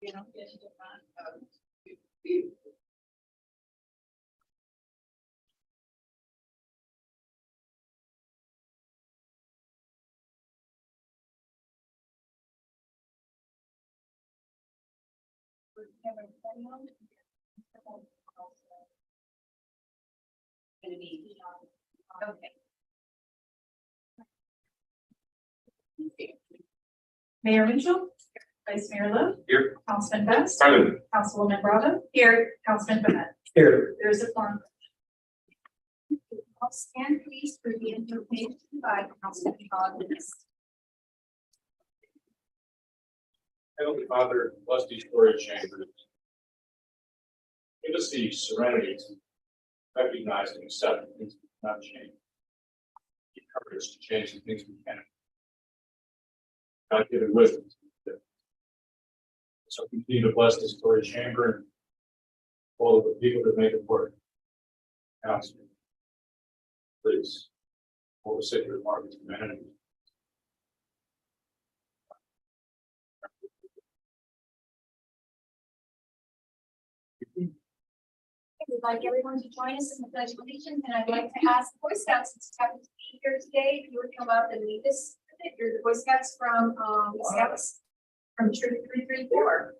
You know, okay. Mayor Mitchell, Vice Mayor Lowe, Here. Councilman Best, Present. Councilwoman Bravo, here, Councilman Bennett. Here. There's a form. I'll stand please for the invocation by Councilman Collins. Heavenly Father, bless these storage chambers. Give us the serenity to recognize and accept the things we cannot change. Give courage to change the things we can. God, give it wisdom. So continue to bless this storage chamber and all of the people that make it work. Council, please, all the sacred markets of humanity. We'd like everyone to join us in the Pledge of Allegiance, and I'd like to ask the Boy Scouts since you happen to be here today, if you would come up and lead us. You're the Boy Scouts from Scouts from Troop 334.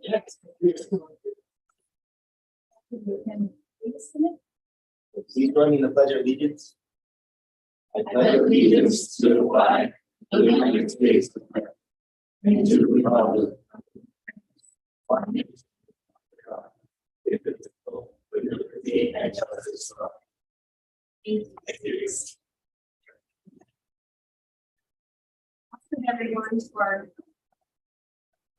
Please join me in the Pledge of Allegiance. I pledge allegiance to the flag of the United States of America and to the republic for indivisible, with liberty and justice for all. Thank you.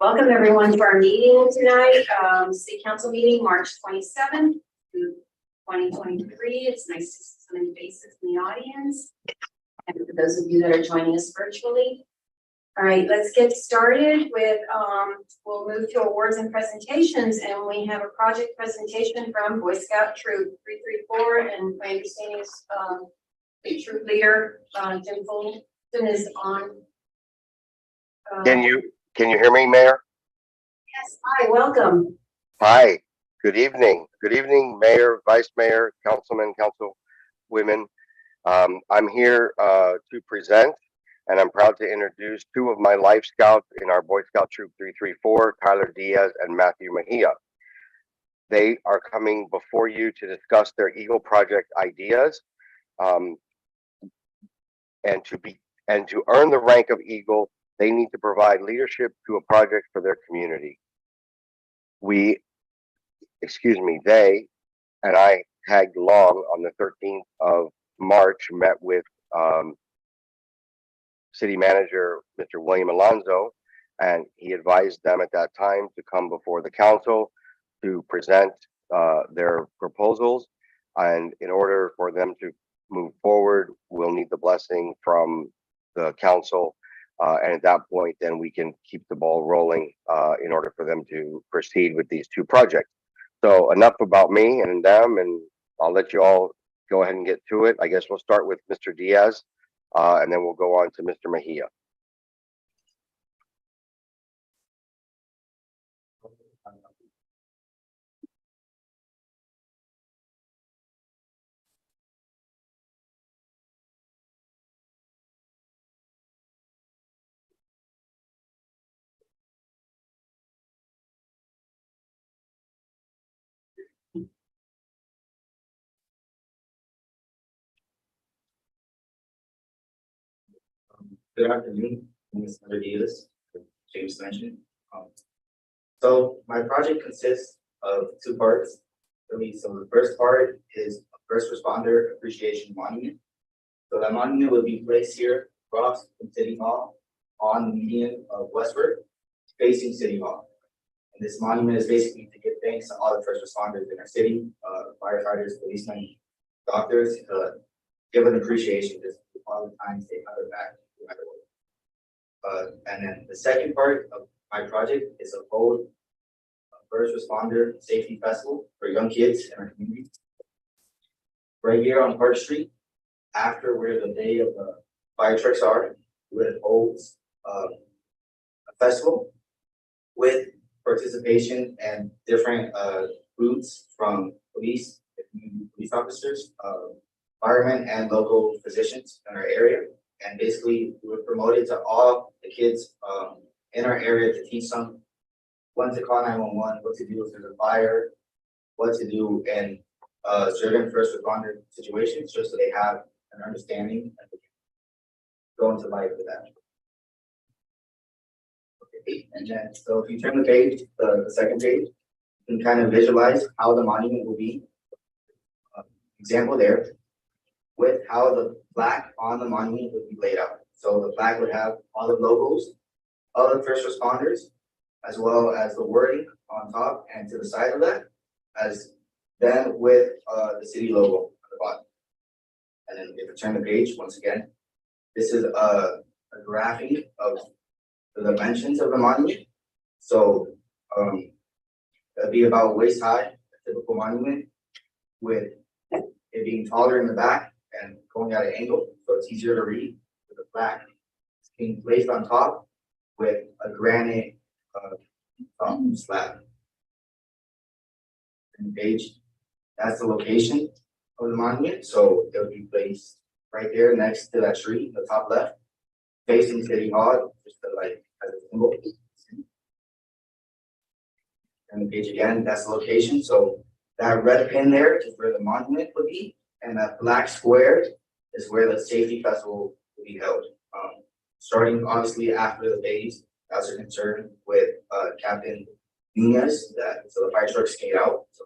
Welcome everyone to our meeting tonight, City Council meeting, March 27th, 2023. It's nice to see so many faces in the audience. And for those of you that are joining us virtually. All right, let's get started with, we'll move to awards and presentations, and we have a project presentation from Boy Scout Troop 334, and my understanding is the troop leader, Jim Fulton is on. Can you hear me, Mayor? Yes, hi, welcome. Hi, good evening. Good evening, Mayor, Vice Mayor, Councilman, Councilwomen. I'm here to present, and I'm proud to introduce two of my Life Scouts in our Boy Scout Troop 334, Tyler Diaz and Matthew Mejia. They are coming before you to discuss their Eagle Project ideas, and to earn the rank of Eagle, they need to provide leadership to a project for their community. They and I tagged along on the 13th of March, met with City Manager Mr. William Alonso, and he advised them at that time to come before the council to present their proposals. And in order for them to move forward, we'll need the blessing from the council. And at that point, then we can keep the ball rolling in order for them to proceed with these two projects. So enough about me and them, and I'll let you all go ahead and get to it. I guess we'll start with Mr. Diaz, and then we'll go on to Mr. Mejia. Good afternoon, Mr. Diaz, James mentioned. So my project consists of two parts. So the first part is a first responder appreciation monument. So that monument will be placed here across from City Hall on the median of Westward, facing City Hall. And this monument is basically to give thanks to all the first responders in our city, firefighters, policemen, doctors, give an appreciation just for all the times they have their back. And then the second part of my project is a hold first responder safety festival for young kids in our community. Right here on Park Street, after where the day of the fire trucks are, it holds a festival with participation and different groups from police, police officers, firemen and local physicians in our area. And basically, we were promoted to all the kids in our area to teach them when to call 911, what to do if there's a fire, what to do in certain first responder situations, just so they have an understanding and go into life with that. Okay, and then, so if you turn the page, the second page, you can kind of visualize how the monument will be. Example there, with how the plaque on the monument would be laid out. So the plaque would have all the logos of the first responders, as well as the wording on top and to the side of that, as then with the city logo on the bottom. And then if you turn the page, once again, this is a graphing of the dimensions of the monument. So that'd be about waist high, a typical monument, with it being taller in the back and going at an angle, so it's easier to read with the plaque. It's being placed on top with a granite slab. And page, that's the location of the monument, so it would be placed right there next to that tree, the top left, facing City Hall, just to like as a symbol. And the page again, that's the location, so that red pin there is where the monument would be, and that black square is where the safety festival will be held. Starting obviously after the bays, that's a concern with Captain Nunez, that so the fire trucks skate out. So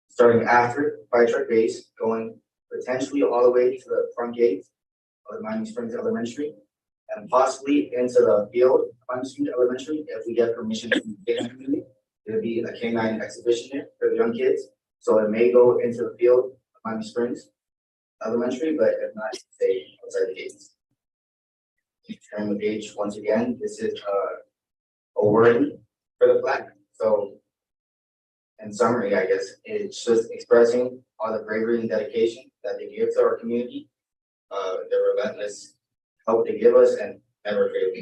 starting after fire truck base, going potentially all the way to the front gate of the Miami Springs Elementary, and possibly into the field of Miami Springs Elementary if we get permission to get in the community. There'll be a canine exhibition here for the young kids, so it may go into the field of Miami Springs Elementary, but if not, stay outside the gates. Turn the page once again. This is a wording for the plaque. So, in summary, I guess it's just expressing all the bravery and dedication that they give to our community, the relentless help they give us, and never fail.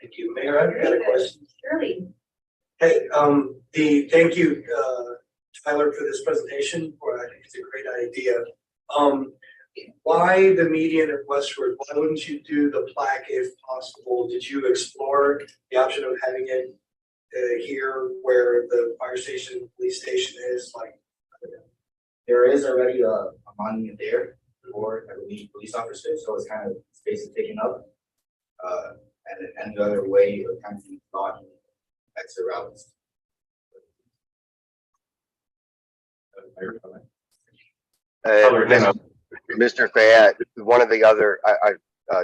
Thank you, Mayor. I had a question. Surely. Hey, thank you, Tyler, for this presentation. I think it's a great idea. Why the median of Westward? Why wouldn't you do the plaque if possible? Did you explore the option of having it here where the fire station, police station is? Like, There is already a monument there for, I believe, police officers, so it's kind of space is taken up. And any other way of kind of blocking exit routes. Mr. Fayette, one of the other,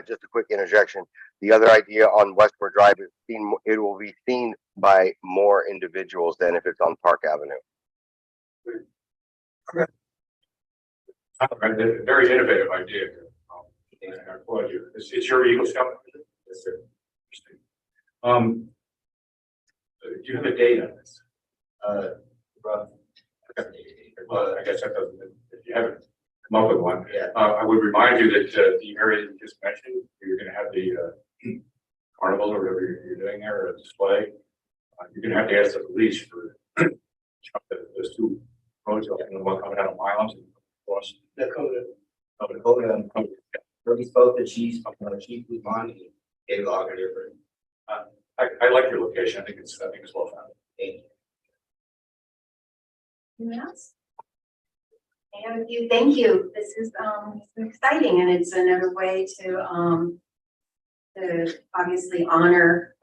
just a quick interjection. The other idea on Westport Drive is it will be seen by more individuals than if it's on Park Avenue. Very innovative idea. I applaud you. It's your Eagle Scout. Yes, sir. Do you have a date on this? Rough. Well, I guess that doesn't, if you haven't come up with one. Yeah. I would remind you that the area you just mentioned, you're gonna have the carnival or whatever you're doing there, a display. You're gonna have to ask the police for those two roads, one coming out of Milan and across. Dakota. We spoke to Chief Guzman, he gave a lot of different. I like your location. I think it's well founded. Thank you. Anyone else? Thank you. This is exciting, and it's another way to obviously honor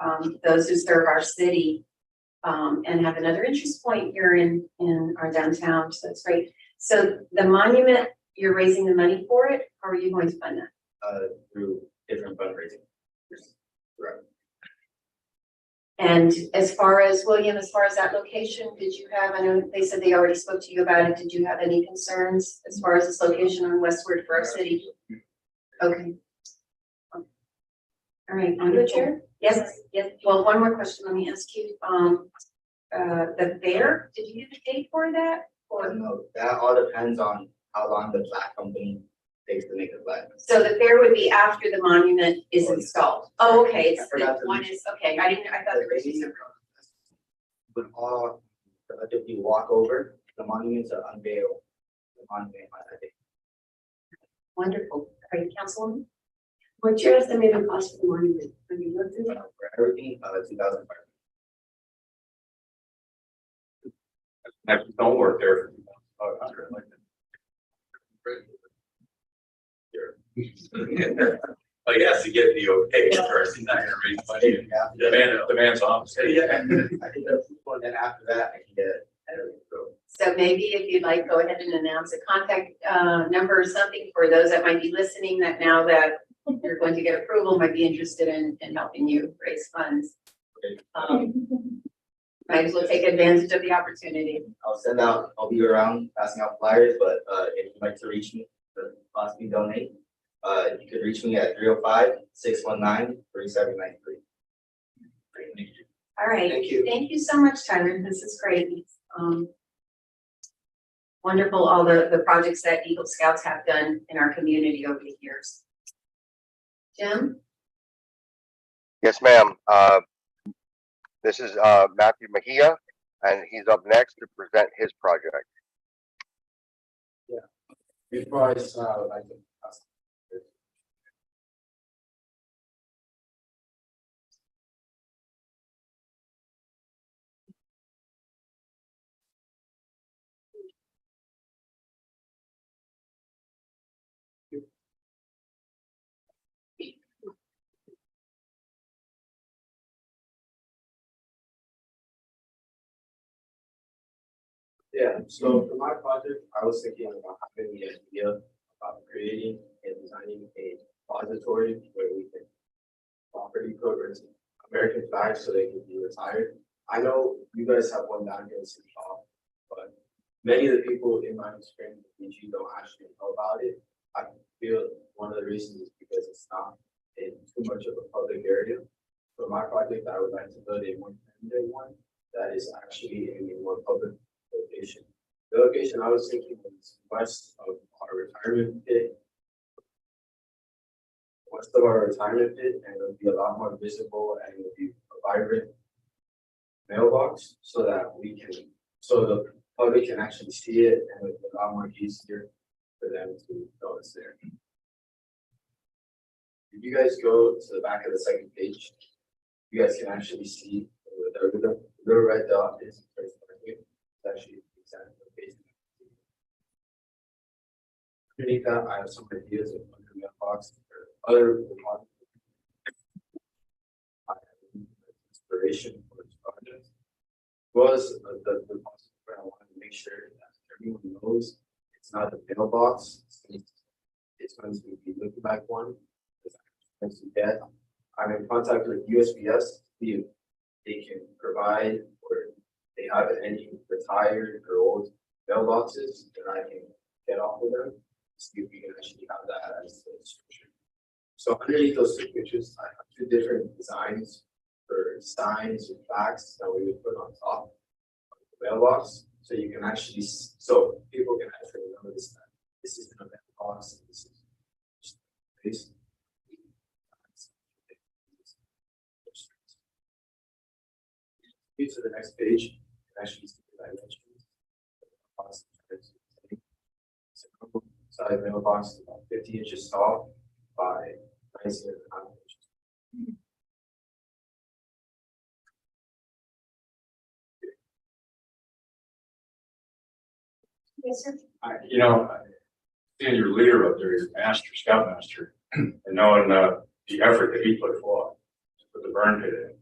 those who serve our city and have another interest point here in our downtown. So it's great. So the monument, you're raising the money for it, or are you going to fund that? Through different fundraising. Right. And as far as William, as far as that location, did you have, I know they said they already spoke to you about it. Did you have any concerns as far as this location on Westward for our city? Okay. All right, on your chair? Yes, yes. Well, one more question. Let me ask you, the fair, did you get a date for that? Or No, that all depends on how long the plaque company takes to make a flag. So the fair would be after the monument is installed? Oh, okay, it's I forgot the to one mention. is, okay, I thought the rest was separate. Would all collectively walk over the monument to unveil the monument on that day. Wonderful. Are you Councilwoman? What's your estimated cost for the monument? Have you looked at it? For everything, 2,005. Actually, don't work there. Oh, I like that. Well, he has to get the okay first, he's not gonna raise money. The man's on. Yeah, I think that's one, then after that, I can get everything. So maybe if you'd like, go ahead and announce a contact number or something for those that might be listening that now that you're going to get approval, might be interested in helping you raise funds. Might as well take advantage of the opportunity. I'll be around passing out flyers, but if you'd like to reach me, to possibly donate, you could reach me at 305-619-3793. All right. Thank you. Thank you so much, Tyler. This is great. It's, wonderful, all the projects that Eagle Scouts have done in our community over the years. Jim? Yes, ma'am. This is Matthew Mejia, and he's up next to present his project. Before I start, I would like to ask. Yeah, so for my project, I was thinking about having the idea about creating and designing a repository where we can property covers American flags so they can be retired. I know you guys have one down here in City Hall, but many of the people in my experience with BG don't actually know about it. I feel one of the reasons is because it's not in too much of a public area. For my project, I would like to build a more permanent one that is actually in a more public location. The location I was thinking was west of our retirement pit. West of our retirement pit, and it'll be a lot more visible and it'll be a vibrant mailbox so that so the public can actually see it and it'll be a lot more easier for them to know it's there. If you guys go to the back of the second page, you guys can actually see the little red dot is it's actually the exact location. Underneath that, I have some ideas of under mailbox or other inspiration for this project. Was the I wanted to make sure that everyone knows it's not a mailbox. It's going to be looking like one. It's going to get. I'm in contact with USPS to see if they can provide or they have any retired or old mailboxes that I can get off of them. See if we can actually have that as a structure. So underneath those two pictures, I have two different designs for signs and plaques that we would put on top of the mailbox. So you can actually, so people can actually notice that this isn't a mailbox, this is just a place. To the next page, you can actually see the dimensions. Size mailbox is about 50 inches tall by 19.5 inches. Yes, sir. Seeing your leader up there, your master, scoutmaster, and knowing the effort that he put forth to put the burn pit in,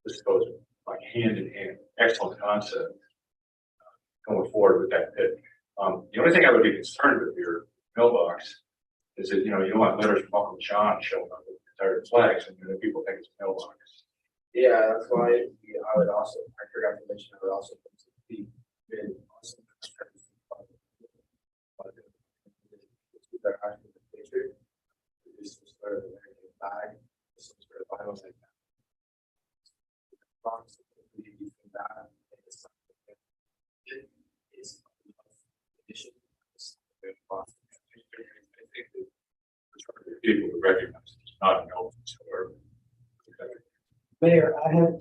this goes like hand in hand. Excellent concept going forward with that pit. The only thing I would be concerned with your mailbox is that, you don't want letters from Uncle John showing up with retired flags and then people think it's a mailbox. Yeah, that's why I would also, I forgot to mention, I would also put some feet in awesome. They're actually the picture. This was sort of American flag, this was sort of vinyl like that. Box between that and the sun is addition. think that people would recognize it's not an elephant, however. Mayor, I have,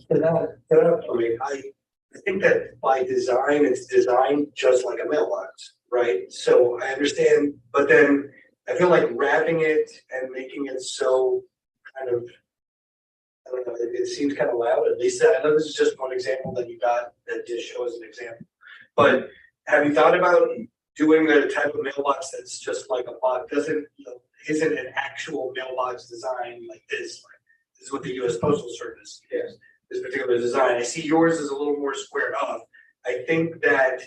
I think that by design, it's designed just like a mailbox, right? So I understand, but then I feel like wrapping it and making it so kind of, I don't know, it seems kind of loud, at least I know this is just one example that you got that just shows an example. But have you thought about doing the type of mailbox that's just like a box, isn't an actual mailbox design like this? Like, this is what the US Postal Service is, this particular design. I see yours is a little more squared off. I think that,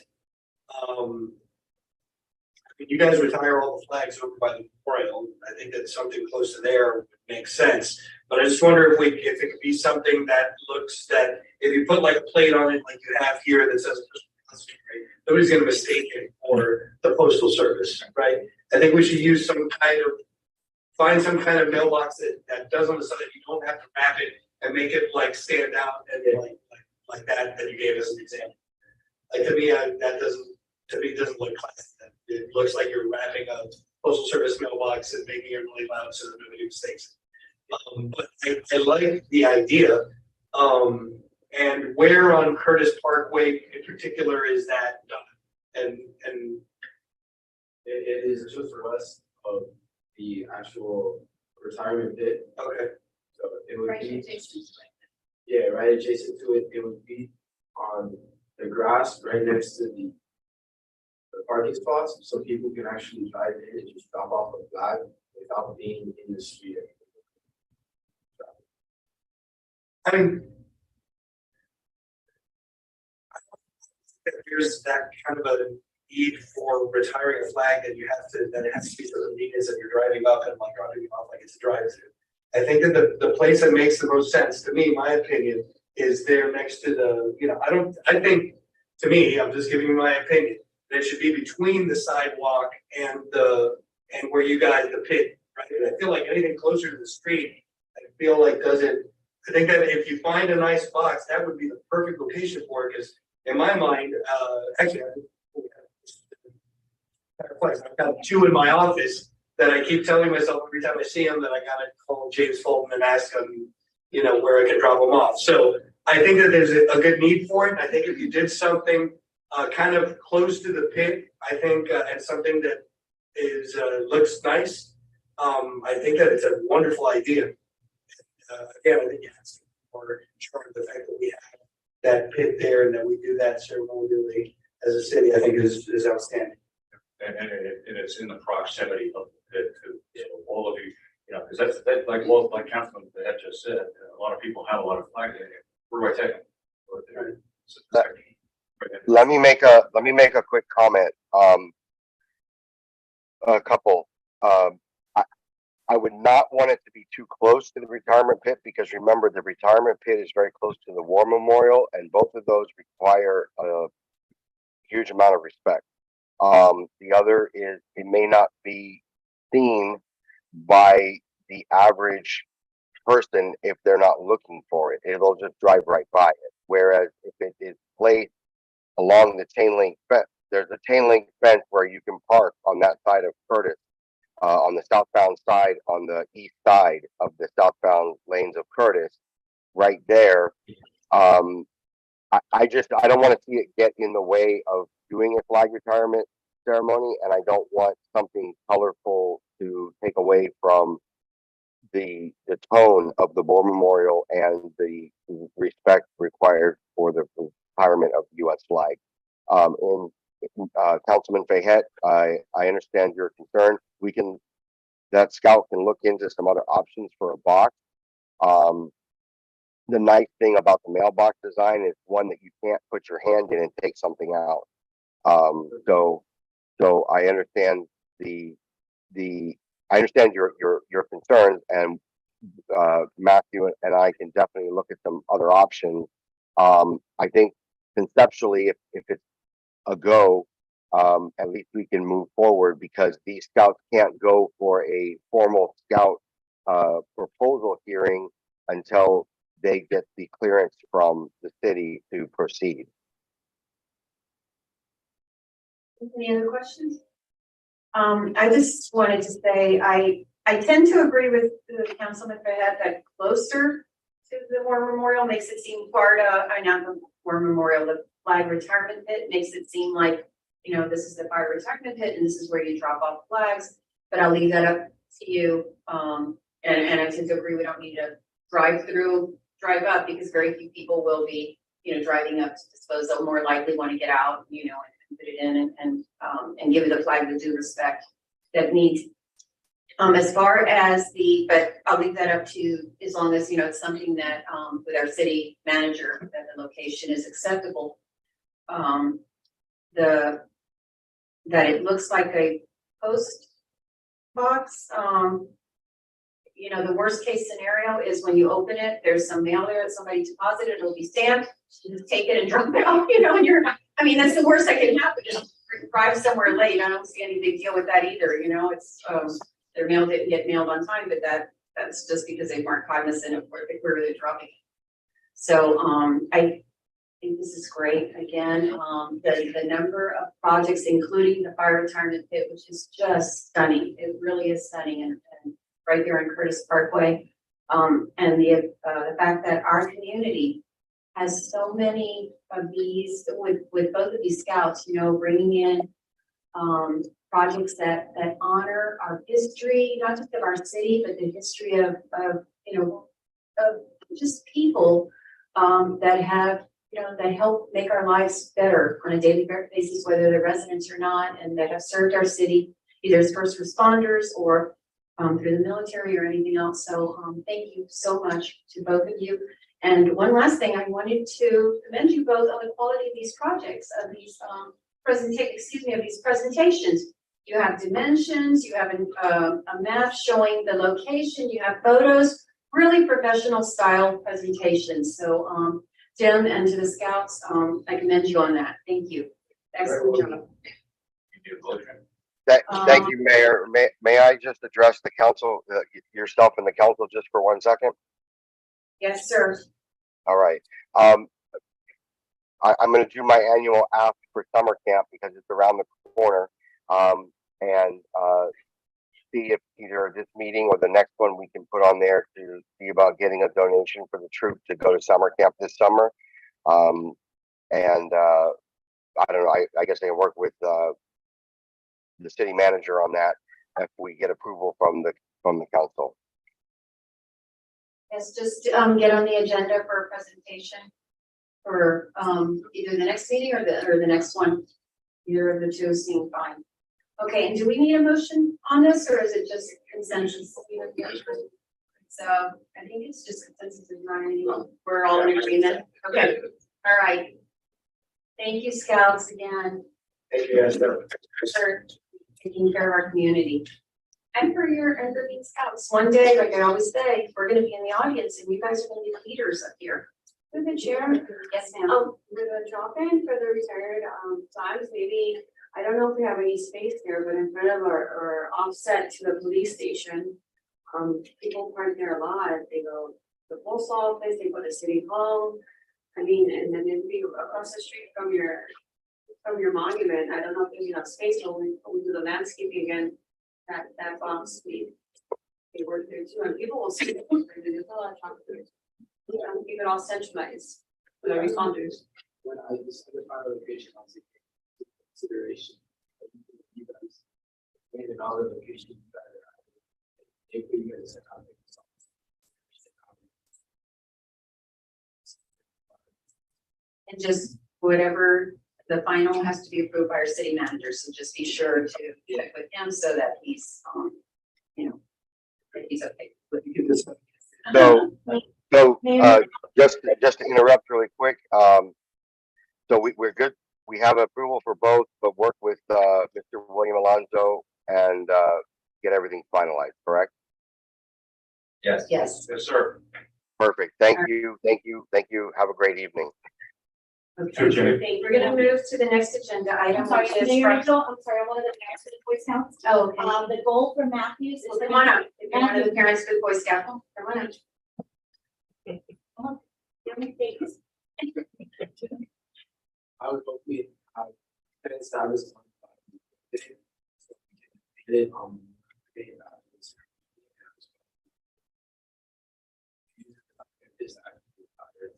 you guys retire all the flags over by the memorial. I think that something close to there would make sense. But I just wonder if it could be something that looks that if you put like a plate on it, like you have here that says, right, nobody's going to mistake it for the Postal Service, right? I think we should use find some kind of mailbox that does on the side that you don't have to wrap it and make it like stand out and like that you gave as an example. Like to me, doesn't look classy. It looks like you're wrapping a Postal Service mailbox and making it really loud so that nobody mistakes it. But I like the idea. And where on Curtis Parkway in particular is that done? And It is just west of the actual retirement pit. okay, So it would Right be, adjacent to it. yeah, right adjacent to it. It would be on the grass right next to the parking spots, so people can actually drive in and just drop off a flag without being in the street. I mean, there's that kind of a need for retiring a flag that it has to be sort of neat as if you're driving up and like dropping it off like it's a drive-through. I think that the place that makes the most sense to me, my opinion, is there next to I think, to me, I'm just giving you my opinion, that it should be between the sidewalk and where you guys, the pit, right? And I feel like anything closer to the street, I feel like I think that if you find a nice box, that would be the perfect location for it, because in my mind, I've got two in my office that I keep telling myself every time I see them that I gotta call James Fulton and ask him, where I can drop them off. So I think that there's a good need for it. I think if you did something kind of close to the pit, I think, and something that looks nice, I think that it's a wonderful idea. Again, I think you have to more charm the fact that we have that pit there and that we do that ceremonially as a city, I think is outstanding. And it's in the proximity of the pit too. So all of you, because that's like Councilman that just said, a lot of people have a lot of flags in here. Where do I take them? Let me make a quick comment. A couple. I would not want it to be too close to the retirement pit, because remember, the retirement pit is very close to the war memorial, and both of those require a huge amount of respect. The other is it may not be seen by the average person if they're not looking for it. It'll just drive right by it. Whereas if it is placed along the chain link fence, there's a chain link fence where you can park on that side of Curtis, on the southbound side, on the east side of the southbound lanes of Curtis, right there. I don't want to see it get in the way of doing a flag retirement ceremony, and I don't want something colorful to take away from the tone of the war memorial and the respect required for the retirement of the U.S. flag. Councilman Fayette, I understand your concern. That scout can look into some other options for a box. The nice thing about the mailbox design is one that you can't put your hand in and take something out. So I understand I understand your concerns, and Matthew and I can definitely look at some other options. I think conceptually, if it's a go, at least we can move forward, because these scouts can't go for a formal scout proposal hearing until they get the clearance from the city to proceed. Any other questions? I just wanted to say, I tend to agree with the Councilman Behet that closer to the War Memorial makes it seem I know the War Memorial, the flag retirement pit makes it seem like, you know, this is the fire retirement pit and this is where you drop off flags, but I'll leave that up to you. And I tend to agree, we don't need to drive up because very few people will be, you know, driving up to dispose. They'll more likely want to get out, you know, and put it in and give the flag the due respect that needs. As far as but I'll leave that up to you as long as, you know, it's something that, with our city manager, that the location is acceptable. That it looks like a post box, you know, the worst case scenario is when you open it, there's some mail there that somebody deposited, it'll be stamped, you just take it and drop it off, you know, and I mean, that's the worst that can happen, just drive somewhere late, I don't see any big deal with that either, you know, it's, their mail didn't get mailed on time, but that's just because they weren't cognizant of where they were really dropping it. So, I think this is great, again, the number of projects, including the fire retirement pit, which is just stunning, it really is stunning, and right there on Curtis Parkway. And the fact that our community has so many of these with both of these scouts, you know, bringing in projects that honor our history, not just of our city, but the history of you know, of just people that have, you know, that help make our lives better on a daily basis, whether they're residents or not, and that have served our city either as first responders or through the military or anything else. So thank you so much to both of you. And one last thing, I wanted to commend you both on the quality of these projects, of these presentations. You have dimensions, you have a map showing the location, you have photos, really professional style presentations. So Jim and to the scouts, I commend you on that. Thank you. Excellent job. Thank you, Mayor. May I just address the council, yourself and the council just for 1 second? Yes, sir. All right. I'm going to do my annual ask for summer camp because it's around the corner. And see if either this meeting or the next one we can put on there to see about getting a donation for the troop to go to summer camp this summer. And I don't know, I guess I can work with the city manager on that if we get approval from the council. Yes, just get on the agenda for a presentation for either the next meeting or the next one. Either of the two seem fine. Okay, and do we need a motion on this, or is it just consensus? So I think it's just consensus, we're all in agreement. Okay, all right. Thank you, scouts, again. Thank you guys. For taking care of our community. And for being scouts. One day, like I always say, we're gonna be in the audience and you guys are gonna be leaders up here. Through the chair, Yes, ma'am. with a drop-in for the retired flags, maybe, I don't know if we have any space there, but in front of our offset to the police station, people park there a lot. They go to the post office, they go to City Hall. I mean, and then it'd be across the street from your monument. I don't know if there's enough space when we do the landscaping again. That box, they work there too, and people will see it. There's a lot of traffic there. Keep it all centralized with our responders. When I decided my location, I was taking into consideration. You guys made another location better. If you guys are not. And just whatever, the final has to be approved by our city manager, so just be sure to check with him so that he's, you know, that he's okay. So just to interrupt really quick, so we're good. We have approval for both, but work with Mr. William Alonso and get everything finalized, correct? Yes. Yes. Yes, sir. Perfect. Thank you. Have a great evening. Okay, we're gonna move to the next agenda item. I'm sorry, which is Mayor from- Rachel, I'm sorry, I wanted to answer the Boy Scouts. Oh, okay. The goal for Matthews is. Well, come on up. If you're one of the parents for the Boy Scout, come on up. I would hopefully have 10 status. it, Is actually higher.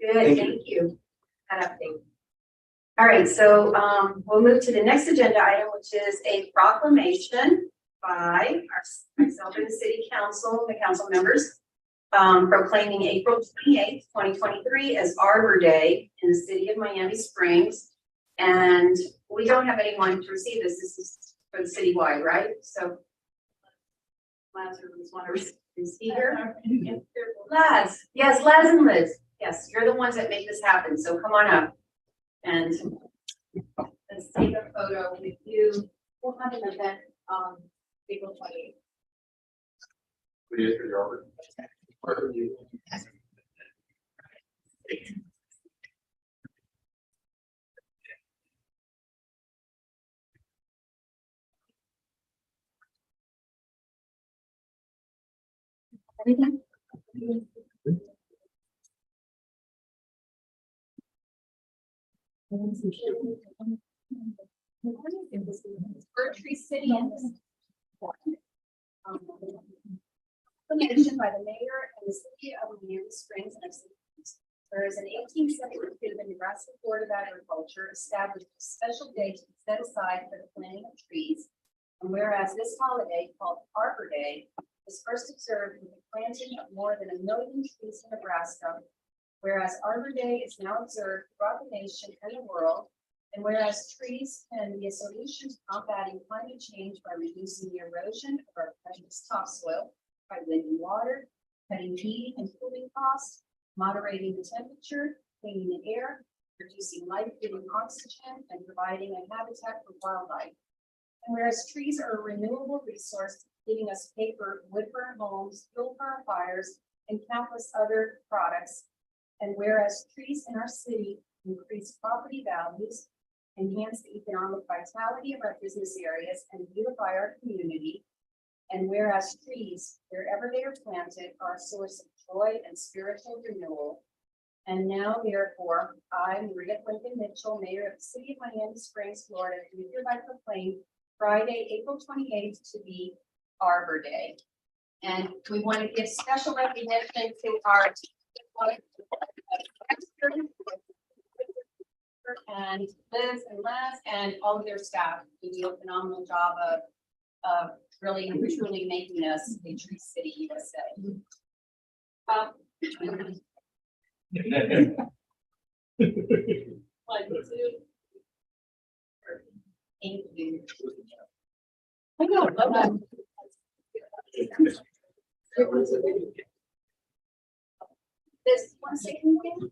Good, thank you. That update. All right, so we'll move to the next agenda item, which is a proclamation by myself and the city council, the council members, proclaiming April 28th, 2023 as Arbor Day in the city of Miami Springs. And we don't have anyone to receive this. This is for the citywide, right? So Lazarus want to receive here? Laz, yes, Laz and Liz. Yes, you're the ones that make this happen. So come on up. And let's take a photo with you. We'll have an event April 28th. Please, Mr. Robert. Everything? Bird Tree City and recommendation by the mayor and the city of Miami Springs and whereas in 1872, the Nebraska Board of Agriculture established a special day to be set aside for the planting of trees. And whereas this holiday, called Arbor Day, was first observed with the planting of more than 1 million trees in Nebraska. Whereas Arbor Day is now observed throughout the nation and the world. And whereas trees can be a solution to combating climate change by reducing the erosion of our precious topsoil, by lending water, cutting heating and cooling costs, moderating the temperature, cleaning the air, reducing life-giving oxygen, and providing a habitat for wildlife. And whereas trees are a renewable resource, giving us paper, wood for our homes, fuel for our fires, and countless other products. And whereas trees in our city increase property values, enhance the economic vitality of our business areas, and beautify our community. And whereas trees, wherever they are planted, are a source of joy and spiritual renewal. And now, therefore, I, Maria Lincoln Mitchell, Mayor of the City of Miami Springs, Florida, do hereby proclaim Friday, April 28th to be Arbor Day. And we want to give special recognition to our and Liz and Les and all of their staff who do a phenomenal job of really truly making us a tree city USA. One, two. Thank you. I know, this 1 second thing.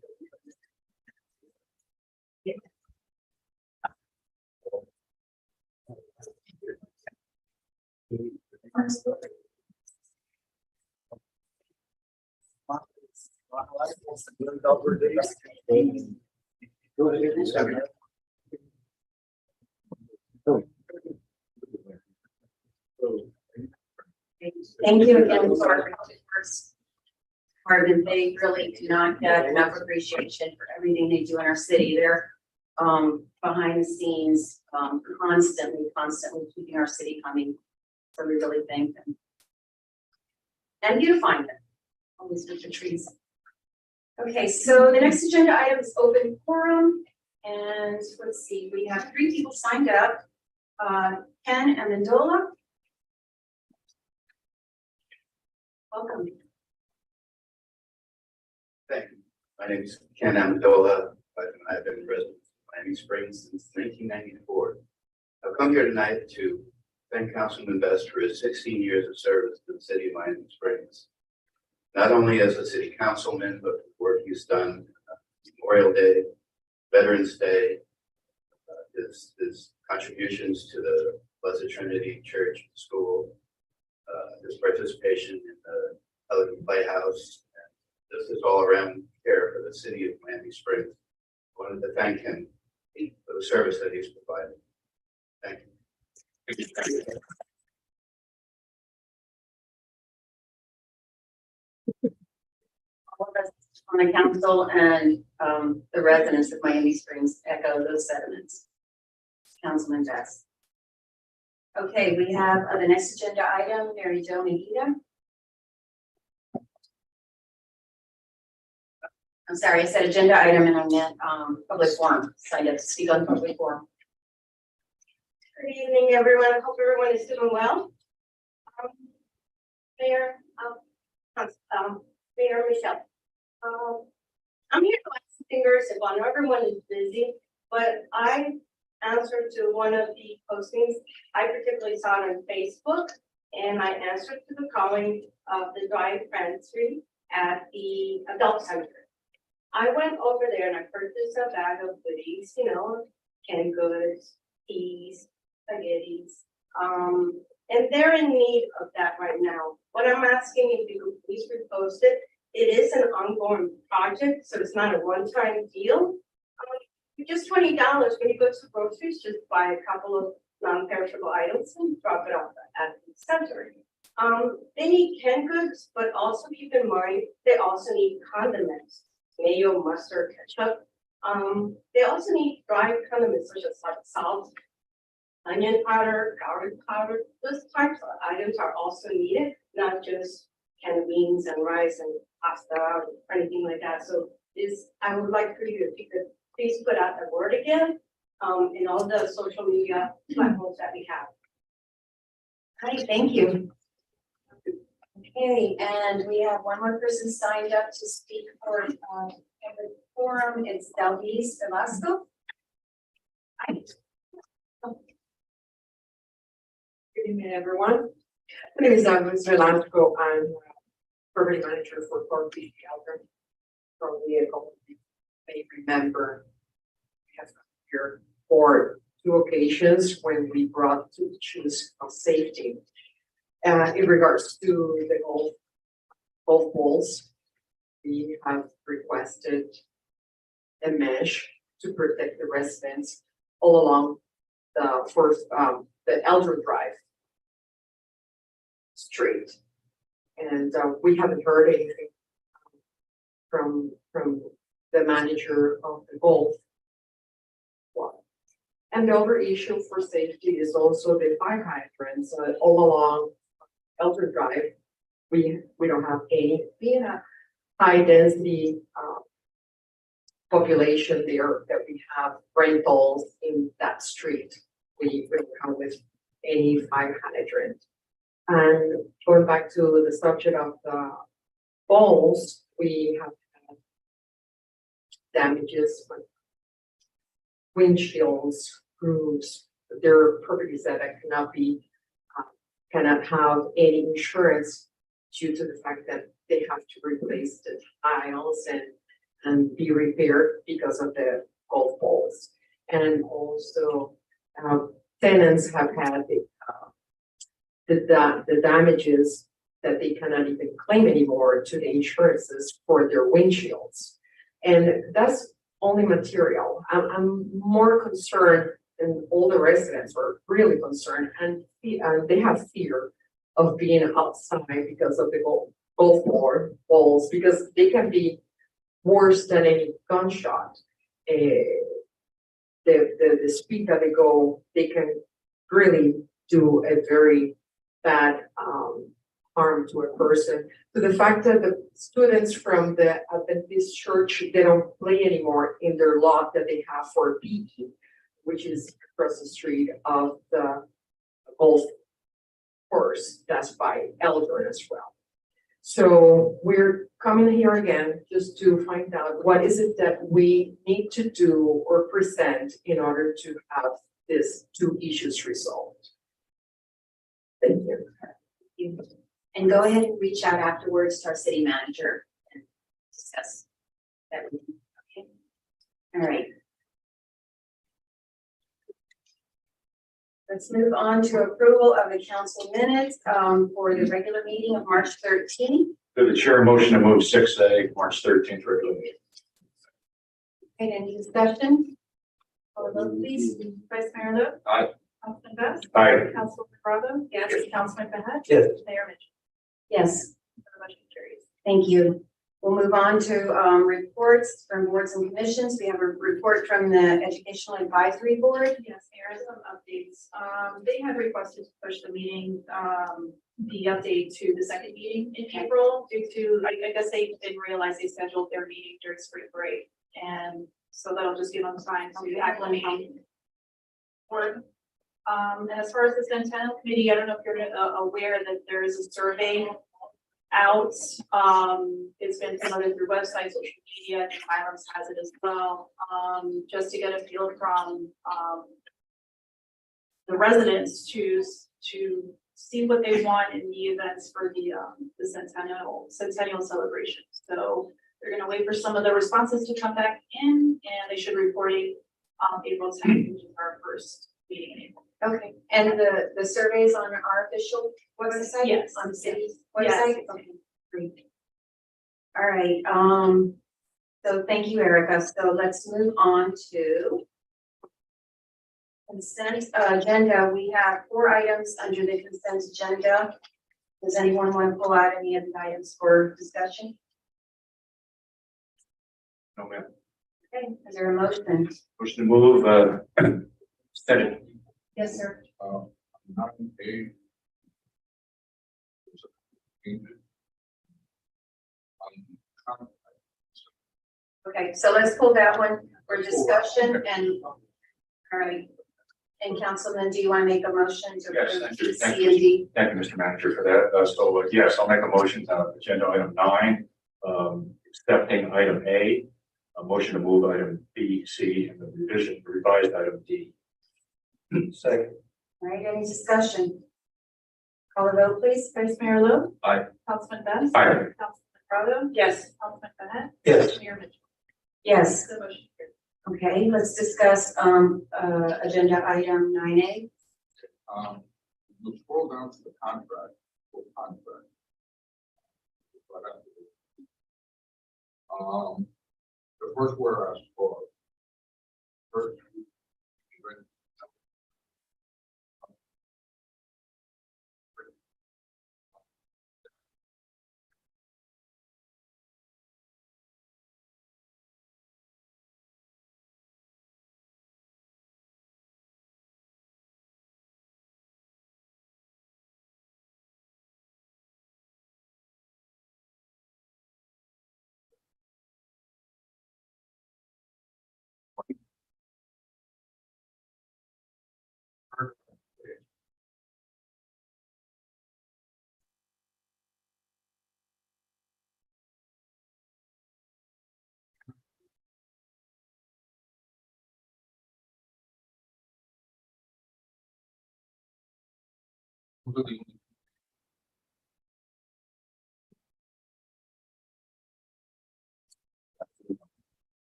Thank you again for our first department. They really do not get enough appreciation for everything they do in our city. They're behind the scenes, constantly keeping our city coming. So we really thank them. And beautifying them, always with the trees. Okay, so the next agenda item is open forum. And let's see, we have 3 people signed up. Ken Amendola. Welcome. Thank you. My name is Ken Amendola. I've been resident of Miami Springs since 1994. I've come here tonight to thank Councilman Best for his 16 years of service to the city of Miami Springs. Not only as a city councilman, but the work he's done Memorial Day, Veterans Day, his contributions to the Blessed Trinity Church School, his participation in the Pelican Playhouse, and just his all-around care for the city of Miami Springs. I wanted to thank him for the service that he's provided. Thank you. All of us on the council and, the residents of Miami Springs echo those sentiments. Councilman Best. Okay, we have the next agenda item, Mary Jo Mahita. I'm sorry, I said agenda item and I meant, public forum, signed up to speak on public forum. Good evening, everyone. I hope everyone is doing well. Mayor, Mayor Michelle. I'm here to ask fingers if I know everyone is busy, but I answered to one of the postings I particularly saw on Facebook, and I answered to the calling of the dry dispensary at the adult center. I went over there and I purchased a bag of goodies, you know, canned goods, teas, spaghettis, and they're in need of that right now. What I'm asking if you could please repost it. It is an ongoing project, so it's not a one-time deal. Just $20 when you go to groceries, just buy a couple of non-perishable items and drop it off at the center. They need canned goods, but also keep in mind, they also need condiments, mayo, mustard, ketchup. They also need dried condiments such as like salt, onion powder, garlic powder. Those types of items are also needed, not just canned beans and rice and pasta or anything like that. So I would like for you, if you could please put out the word again, in all the social media platforms that we have. All right, thank you. Okay, and we have one more person signed up to speak for public forum. It's Dalvis Velasco. Hi. Good evening, everyone. My name is Douglas Velasco. I'm property manager for Fort Beach Elder. From vehicle, you may remember we have come here for 2 occasions when we brought 2 issues of safety. In regards to the golf balls, we have requested a mesh to protect the residents all along the Elder Drive street. And we haven't heard anything from the manager of the golf. And the other issue for safety is also the fire hydrants all along Elder Drive. We don't have any, being a high density population there that we have rentals in that street. We don't come with any fire hydrant. And going back to the subject of the balls, we have had damages with windshields, roofs. There are properties that cannot have any insurance due to the fact that they have to replace the tiles and be repaired because of the golf balls. And also tenants have had the damages that they cannot even claim anymore to the insurances for their windshields. And that's only material. I'm more concerned, and all the residents are really concerned, and they have fear of being outside because of the golf balls, because they can be worse than any gunshot. The speed that they go, they can really do a very bad harm to a person. To the fact that the students from the Adventist church, they don't play anymore in their lot that they have for PE, which is across the street of the golf course. That's by Elder as well. So we're coming here again just to find out what is it that we need to do or present in order to have these 2 issues resolved. Thank you. And go ahead and reach out afterwards to our city manager and discuss that with you. Okay. All right. Let's move on to approval of the council minutes for the regular meeting of March 13th. To the chair, motion to move 6A, March 13th regular meeting. Okay, any discussion? Call the vote, please. Vice Mayor Luke. Aye. Councilman Best. Aye. Councilman Bravo. Yes. Councilman Behet. Yes. Mayor Mitchell. Yes, The motion carries. thank you. We'll move on to reports from boards and commissions. We have a report from the Educational Advisory Board. Yes, there are some updates. They had requested to push the meeting, the update to the second meeting in April due to, I guess they didn't realize they scheduled their meeting during spring break. And so that'll just give them time to acclimate. Or, and as far as the Centennial Committee, I don't know if you're aware that there is a survey out. It's been promoted through websites, social media, and Highlands has it as well. Just to get a feel from the residents to see what they want in the events for the centennial celebration. So they're going to wait for some of the responses to come back in, and they should report it April 10th, which is our first meeting in April. Okay, and the surveys on our official website? Yes. On the city's Yes. website? Okay, great. All right, so thank you, Erica. So let's move on to consent agenda. We have 4 items under the consent agenda. Does anyone want to pull out any of the items for discussion? No, ma'am. Okay, is there a motion? Motion to move, Senate. Yes, sir. Not paid. Okay, so let's pull that one for discussion and, all right. And Councilman, do you want to make a motion to Yes, approve thank you. C Thank and D? Thank you, Mr. Manager, for that. So yes, I'll make a motion to agenda item 9, accepting item A, a motion to move item B, C, and the revised item D. Second. All right, any discussion? Call the vote, please. Vice Mayor Lu. Aye. Councilman Best. Aye. Councilman Prado. Yes. Councilman Bennett. Yes. Mayor Mitchell. Yes, The motion carries. okay, let's discuss, agenda item 9A. We'll scroll down to the contract, full contract. The first whereas for. First.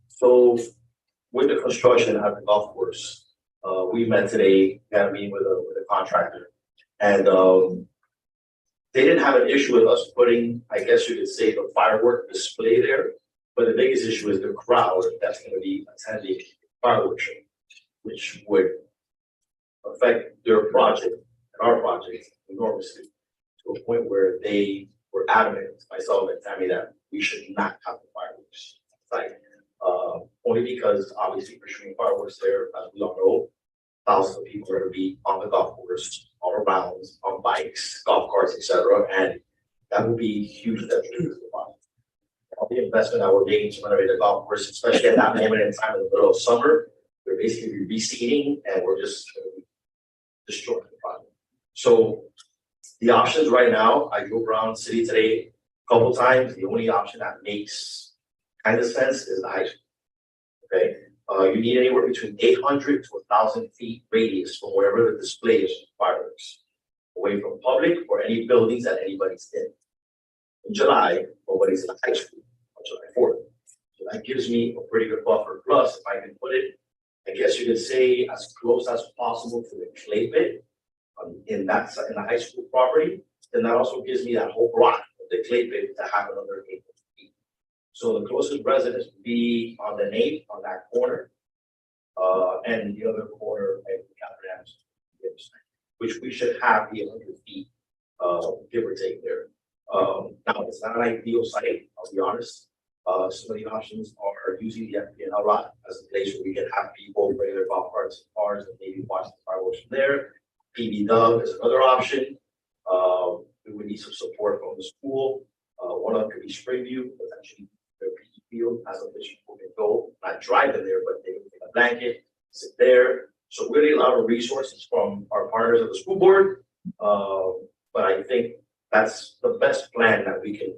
So with the construction at the golf course, we met today, had a meeting with a contractor. And, they didn't have an issue with us putting, I guess you could say, the firework display there. But the biggest issue is the crowd that's gonna be attending fireworks show, which would affect their project and our project enormously, to a point where they were adamant, myself and Tammy, that we should not have the fireworks. Like, only because obviously for shooting fireworks there, as we all know, thousands of people are gonna be on the golf course, all around, on bikes, golf carts, etc. And that would be huge detriment to the body. All the investment that we're making to renovate the golf course, especially at that moment in time in the middle of summer, we're basically reseeding and we're just destroying the project. So the options right now, I drove around the city today a couple times. The only option that makes kind of sense is the high school. Okay, you need anywhere between 800 to 1,000 feet radius from wherever the display is fireworks, away from public or any buildings that anybody's in. In July, nobody's in the high school on July 4th. So that gives me a pretty good buffer. Plus, if I can put it, I guess you could say as close as possible to the clay pit in the high school property, then that also gives me that whole block of the clay pit to have another 800 feet. So the closest residence would be on the Nate, on that corner, and the other corner, maybe Catherine Adams, which we should have the 100 feet, give or take there. Now, it's not an ideal site, I'll be honest. Some of the options are using the FPL lot as a place where we can have people bring their golf carts and cars and maybe watch the fireworks from there. PB Dub is another option. We would need some support from the school. One of them could be Springview, potentially their PE field, as a place people can go, not drive them there, but they can take a blanket, sit there. So really a lot of resources from our partners of the school board. But I think that's the best plan that we can,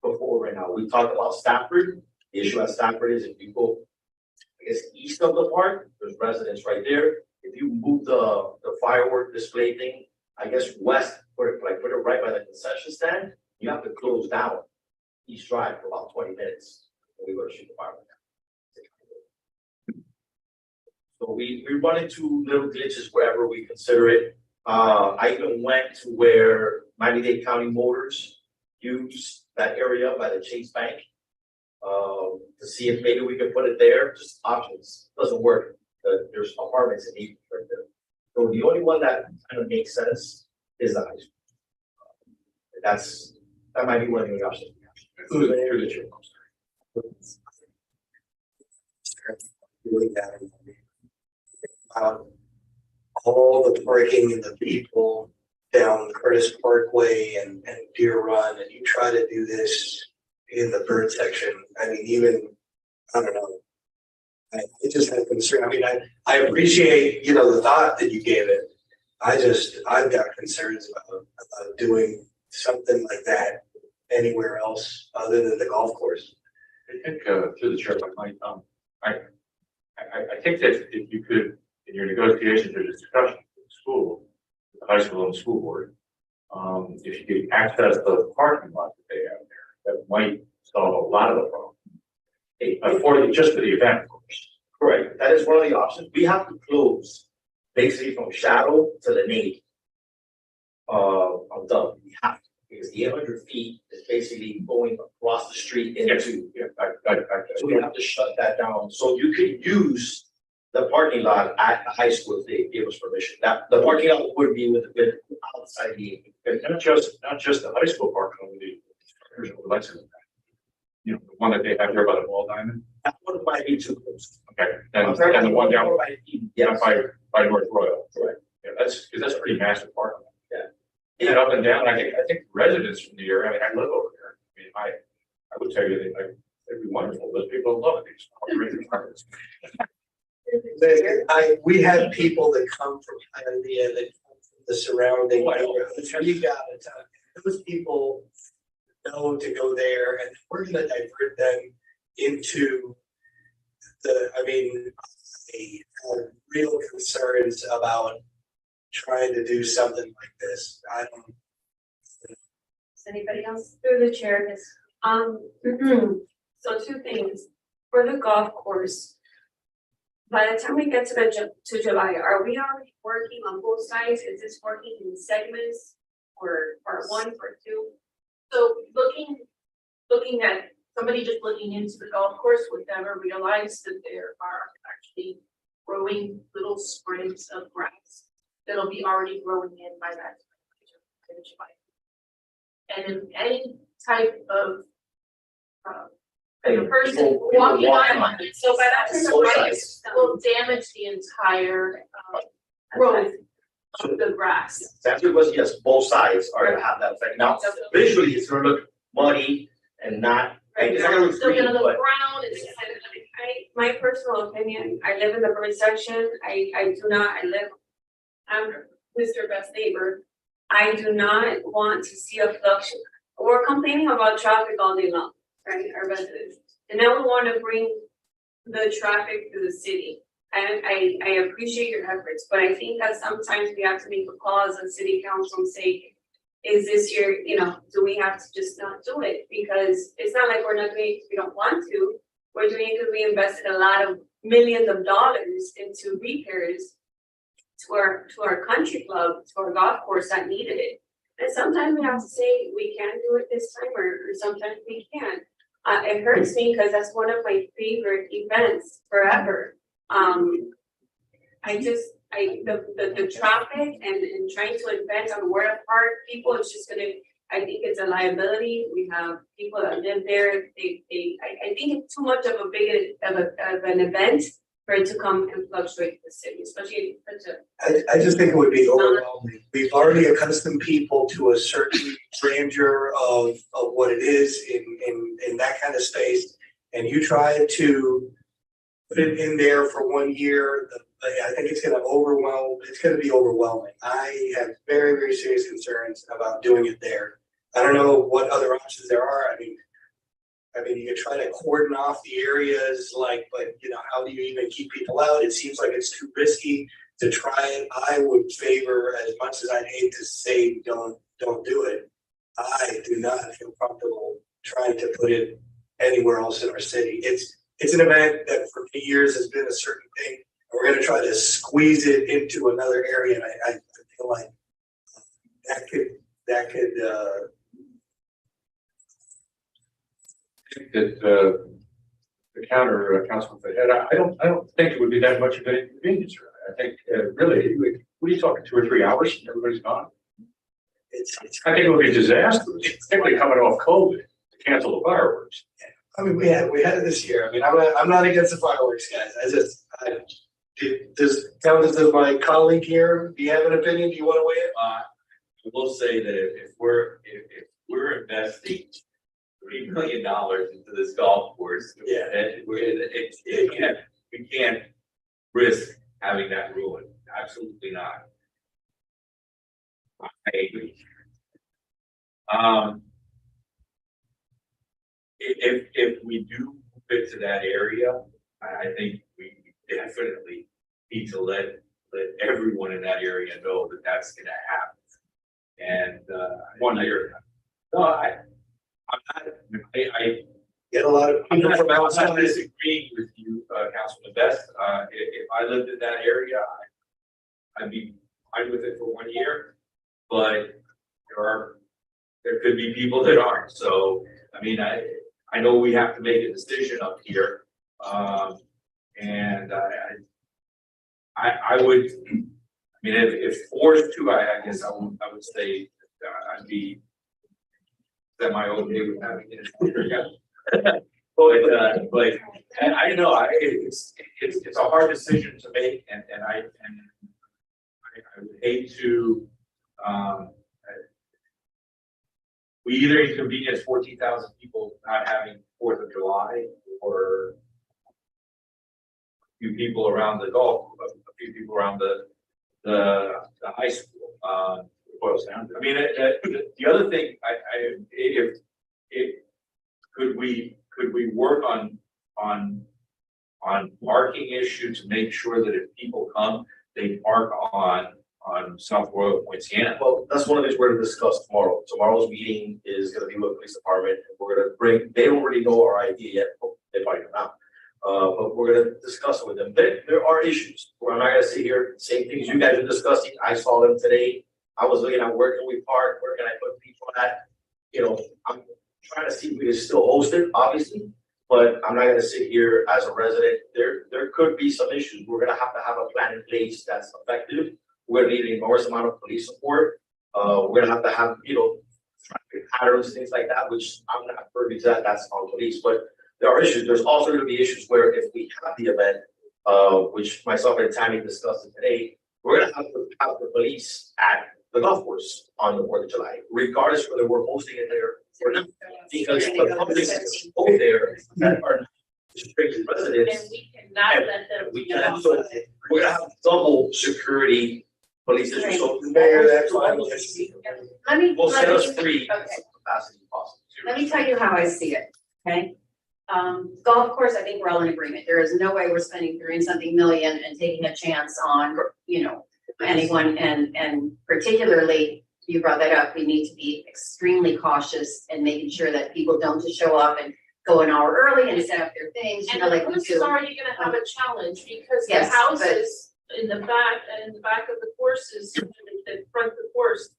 put forward right now. We talked about Stafford. The issue at Stafford is if you go, I guess, east of the park, there's residents right there. If you move the firework display thing, I guess west, put it right by the concession stand, you have to close down East Drive for about 20 minutes when we go to shoot the firework. So we run into little glitches wherever we consider it. I even went to where Miami-Dade County Motors use that area by the Chase Bank to see if maybe we could put it there. Just options. Doesn't work. There's apartments in East right there. So the only one that kind of makes sense is the high school. That might be one of the options. Through the chair. Really bad. All the parking and the people down Curtis Parkway and Deer Run, and you try to do this in the bird section. I mean, even, I don't know. I just had concern. I mean, I appreciate, the thought that you gave it. I've got concerns about doing something like that anywhere else other than the golf course. I think, through the chair, I think that if you could, in your negotiations or discussion with the school, the high school and school board, if you could access the parking lot that they have there, that might solve a lot of the problem. Just for the event, of course. Correct. That is one of the options. We have to close basically from Shadow to the Navy. On Dub, we have to, because the 800 feet is basically going across the street into. So we have to shut that down. So you could use the parking lot at the high school if they give us permission. That the parking lot would be with outside the. And not just the high school parking lot, there's a Lexington. The one that they have here by the Wall Diamond. That one might be too close. Okay, and the one down Yeah, by North Royal. correct. Yeah, that's a pretty massive parking lot. Yeah. And up and down, I think residents from the area, I live over there. I mean, I would tell you that it'd be wonderful. Those people love it. These operating apartments. We have people that come from Hialeah, that come from the surrounding neighborhoods. You got it. Those people know to go there, and we're going to divert them into I have real concerns about trying to do something like this. I don't. Does anybody else? Through the chair, Ms. So two things. For the golf course, by the time we get to July, are we already working on both sides? Is this working in segments or part one, part two? So looking at, somebody just looking into the golf course would never realize that there are actually growing little sprigs of grass that'll be already growing in by that time. And in any type of person walking on it, so by that time the grass will damage the entire growth of the grass. The answer was yes, both sides are gonna have that effect. Now, visually, it's gonna look muddy and not. It's not gonna look Still green, gonna look but brown, it's My personal opinion, I live in the bird section. I'm Mr. Best Neighbor. I do not want to see a fluctuation. We're complaining about traffic all day long, right, our residents. And now we want to bring the traffic to the city. And I appreciate your efforts, but I think that sometimes we have to make a call as a city council and say, is this year, do we have to just not do it? Because it's not like we're not doing it because we don't want to. We're doing it because we invested a lot of millions of dollars into repairs to our country club, to our golf course that needed it. And sometimes we have to say we can do it this time, or sometimes we can't. It hurts me because that's one of my favorite events forever. the traffic and trying to invent on where to park people, it's just gonna, I think it's a liability. We have people that live there, I think it's too much of a big, of an event for it to come and fluctuate the city, especially such a. I just think it would be overwhelming. We've already accustomed people to a certain grandeur of what it is in that kind of space. And you try to put it in there for 1 year, I think it's gonna be overwhelming. I have very, very serious concerns about doing it there. I don't know what other options there are. I mean, you could try to cordon off the areas, but how do you even keep people out? It seems like it's too risky to try it. I would favor, as much as I'd hate to say, don't do it. I do not feel comfortable trying to put it anywhere else in our city. It's an event that for many years has been a certain thing. And we're gonna try to squeeze it into another area, and I feel like that could that the counter, Councilman Fajeda, I don't think it would be that much of an inconvenience. I think really, what are you talking, 2 or 3 hours and everybody's gone? I think it would be disastrous, particularly coming off COVID, to cancel the fireworks. I mean, we had it this year. I mean, I'm not against the fireworks, guys. Does my colleague here, do you have an opinion? Do you want to weigh in? I will say that if we're investing $3 million into this golf course, and we can't risk having that ruined. Absolutely not. I agree. If we do move it to that area, I think we definitely need to let everyone in that area know that that's going to happen. And 1 year. No, I'm not. I Get a lot of I'm people not, from I'm outside. not disagreeing with you, Councilman Best. If I lived in that area, I'd be fine with it for 1 year. But there could be people that aren't. So I mean, I know we have to make a decision up here, and I would. I mean, if forced to, I guess I would say I'd be semi-okay with having it. but and I know it's a hard decision to make, and I would hate to. We either inconvenience 14,000 people not having 4th of July, or a few people around the golf, a few people around the high school. Boils down to. I mean, the other thing, if could we work on parking issue to make sure that if people come, they park on South Royal Poinciana. Well, that's one of the things we're gonna discuss tomorrow. Tomorrow's meeting is gonna be with the police department, and we're gonna bring, they don't really know our idea yet, they might not. But we're gonna discuss it with them. There are issues, where I'm not gonna sit here, same things you guys are discussing, I saw them today. I was looking at where can we park, where can I put people at? I'm trying to see if we can still host it, obviously, but I'm not gonna sit here as a resident. There could be some issues. We're gonna have to have a plan in place that's effective. We're gonna need an enormous amount of police support. We're gonna have to have, traffic patterns, things like that, which I'm not privy to that, that's on police, but there are issues. There's also gonna be issues where if we have the event, which myself and Tammy discussed it today, we're gonna have to have the police at the golf course on the 4th of July, regardless whether we're hosting it there or not. Because the public is over there that are restricted residents. And we cannot let them. We can, so we're gonna have double security police issues, so. Mayor, that's why We'll set us free Okay. as capacity possible. Let me tell you how I see it, okay? Golf course, I think we're all in agreement. There is no way we're spending 30-something million and taking a chance on, anyone, and particularly, you brought that up, we need to be extremely cautious and making sure that people don't just show up and go an hour early and set up their things, And like we this is do. already gonna have a challenge because the Yes, houses in the back of the courses, the front of the course,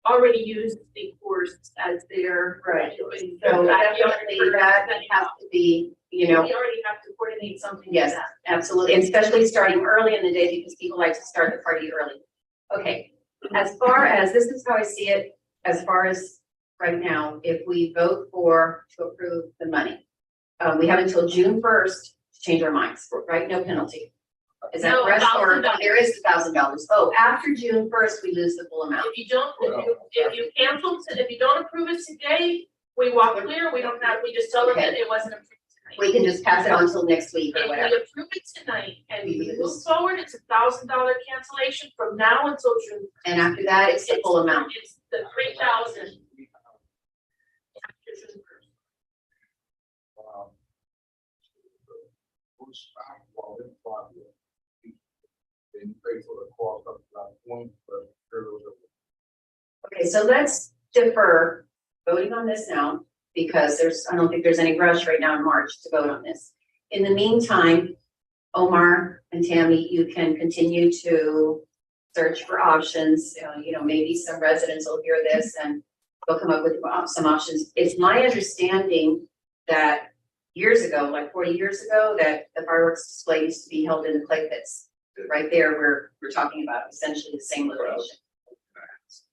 already use the course as their. Right. in So their backyard definitely for that setting has up. to be you know. We already have to coordinate something. Yes, absolutely, and especially starting early in the day because people like to start the party early. Okay, as far as, this is how I see it, as far as right now, if we vote to approve the money, we have until June 1st to change our minds, right? No penalty. Is that No, correct? Or $1,000. there is $1,000. Oh, after June 1st, we lose the full amount. If you don't, if you cancel, if you don't approve it today, we walk clear, we don't have, we just tell them that it wasn't approved tonight. We can just pass it on until next week or If whatever. we approve it tonight and we move forward, it's $1,000 cancellation from now until June. And after that, it's the full amount. It's the 3,000. Then pay for the cost of that one, but. Okay, so let's defer voting on this now, because I don't think there's any rush right now in March to vote on this. In the meantime, Omar and Tammy, you can continue to search for options. Maybe some residents will hear this and they'll come up with some options. It's my understanding that years ago, like 40 years ago, that the fireworks display used to be held in the clay pits. Right there, where we're talking about essentially the same location.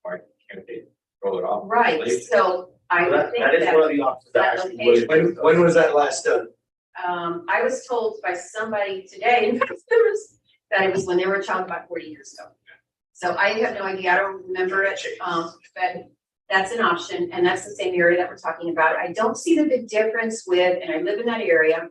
Why can't they roll it off? Right, so I would think That is one of the options that that actually. location- When was that last done? I was told by somebody today that it was when they were a child about 40 years ago. So I have no idea, I don't remember it, but that's an option, and that's the same area that we're talking about. I don't see the big difference with, and I live in that area.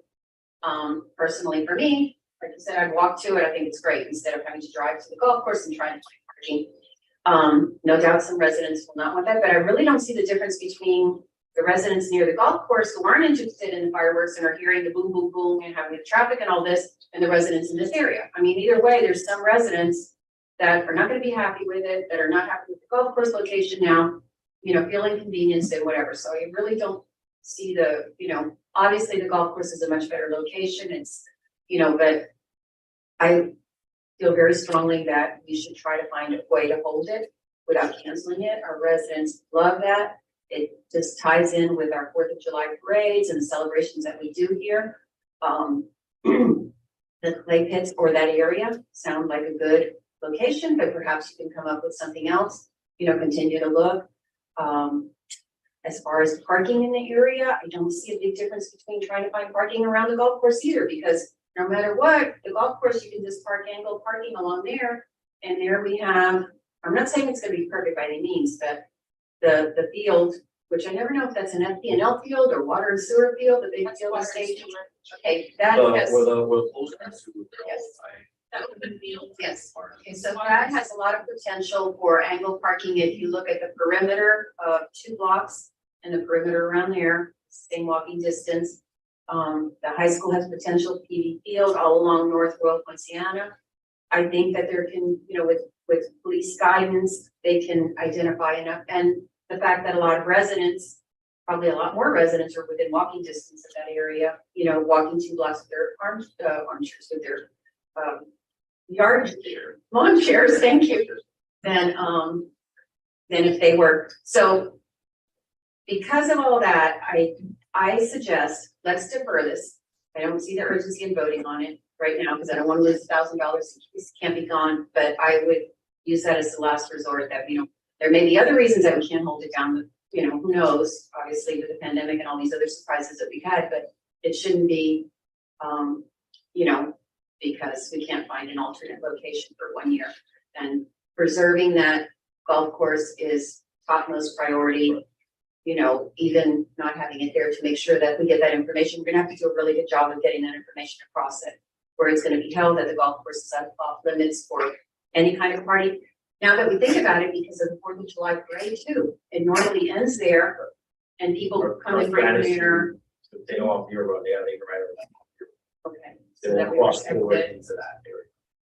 Personally for me, like I said, I'd walk to it, I think it's great, instead of having to drive to the golf course and try to find parking. No doubt some residents will not want that, but I really don't see the difference between the residents near the golf course who aren't interested in the fireworks and are hearing the boom, boom, boom and having the traffic and all this, and the residents in this area. I mean, either way, there's some residents that are not gonna be happy with it, that are not happy with the golf course location now, feel inconvenienced and whatever. So I really don't see obviously the golf course is a much better location. It's, but I feel very strongly that we should try to find a way to hold it without canceling it. Our residents love that. It just ties in with our 4th of July parades and the celebrations that we do here. The clay pits or that area sound like a good location, but perhaps you can come up with something else, continue to look. As far as parking in the area, I don't see a big difference between trying to find parking around the golf course either, because no matter what, the golf course, you can just park angle parking along there. And there we have, I'm not saying it's gonna be perfect by any means, but the field, which I never know if that's an FP&L field or water and sewer field, the big field on stage. Okay, that has, Where the close to. Yes. That open field. yes. Okay, so that has a lot of potential for angle parking. If you look at the perimeter of 2 blocks and the perimeter around there, same walking distance. The high school has potential PV field all along North Royal Poinciana. I think that there can, with police guidance, they can identify enough. And the fact that a lot of residents, probably a lot more residents are within walking distance of that area, walking 2 blocks with their armchairs with their lawn chairs, thank you. Then if they were, so because of all that, I suggest, let's defer this. I don't see the urgency in voting on it right now, because I don't want to lose $1,000. This can't be gone, but I would use that as the last resort. That, there may be other reasons that we can't hold it down, but, who knows, obviously with the pandemic and all these other surprises that we've had, but it shouldn't be, because we can't find an alternate location for 1 year. And preserving that golf course is topmost priority. Even not having it there to make sure that we get that information. We're gonna have to do a really good job of getting that information across it, where it's gonna be held, that the golf course is off limits for any kind of party. Now that we think about it, because of the 4th of July parade too, it normally ends there and people come and bring their, They don't want beer, but they have acre right over that. okay. They So that won't we cross protect over it. into that area.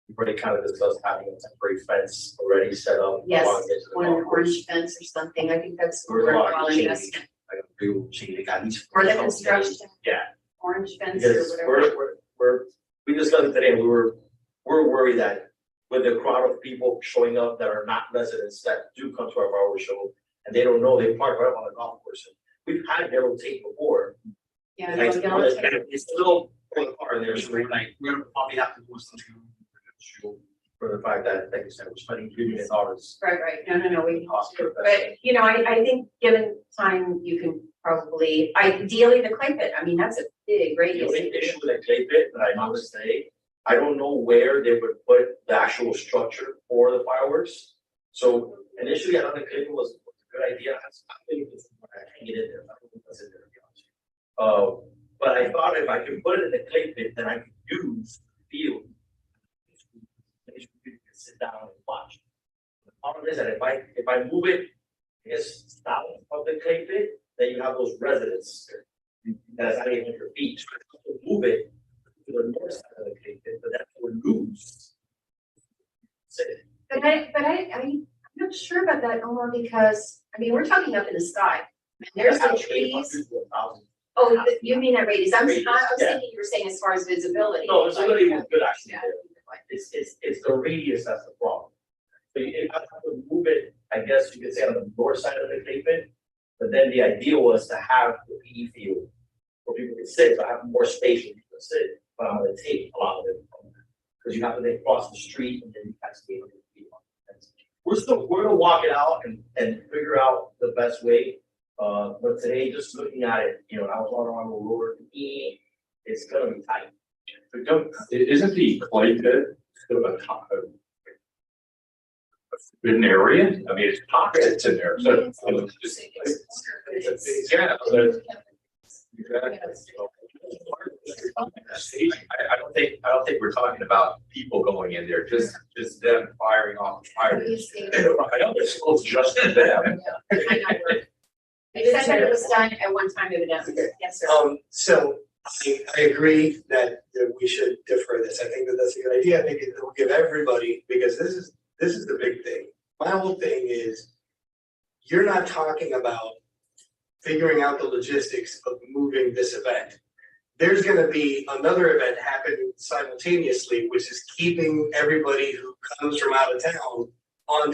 We've already kind of discussed having a temporary fence already set up. Yes, along the edge of the or golf an course. orange fence or something. I think that's There's a lot of worthwhile change. investment. Like a big change, they got these. Or the construction. Yeah. Orange fence or Because whatever. we discussed it today, and we're worried that with the crowd of people showing up that are not residents that do come to our fireworks show, and they don't know, they park right up on the golf course. And we've had yellow tape before, Yeah. Like, no, no, it's still falling apart there, so we're gonna probably have to do something for the fact that, like you said, we're spending $3 million. Right, no, we, Cost for but, you know, I think given time, you can probably, ideally the clay pit, I mean, that's a big The radius. only issue with the clay pit that I must say, I don't know where they would put the actual structure for the fireworks. So initially, I thought the clay pit was a good idea. I think I can't get in there. I don't think that's in there, to be honest. But I thought if I could put it in the clay pit, then I could use the field. People can sit down and watch. The problem is that if I move it, I guess, south of the clay pit, then you have those residents. That's 800 feet. So I have to move it to the north side of the clay pit, but that would lose. But I'm not sure about that, Omar, because, I mean, we're talking up in the sky. And there's the trees. Oh, you mean that radius? I was thinking you were saying as far as visibility. No, it's really good actually. Yeah. It's the radius that's the problem. So you have to move it, I guess you could say on the north side of the clay pit. But then the idea was to have the PE field where people can sit, so I have more space where people can sit, but I'm gonna take a lot of it from that. Because you have to then cross the street and then you have to be able to be on the fence. We're gonna walk it out and figure out the best way. But today, just looking at it, you know, I was all around the road, it's gonna be tight. But isn't the clay pit sort of a top of an area? I mean, it's pockets in there, so. Yeah. I don't think we're talking about people going in there, just them firing off fireworks. I know it's still just them. It said that it was done at one time, evidently. Yes, sir. So I agree that we should defer this. I think that that's a good idea. I think it will give everybody, because this is the big thing. My whole thing is, you're not talking about figuring out the logistics of moving this event. There's gonna be another event happening simultaneously, which is keeping everybody who comes from out of town on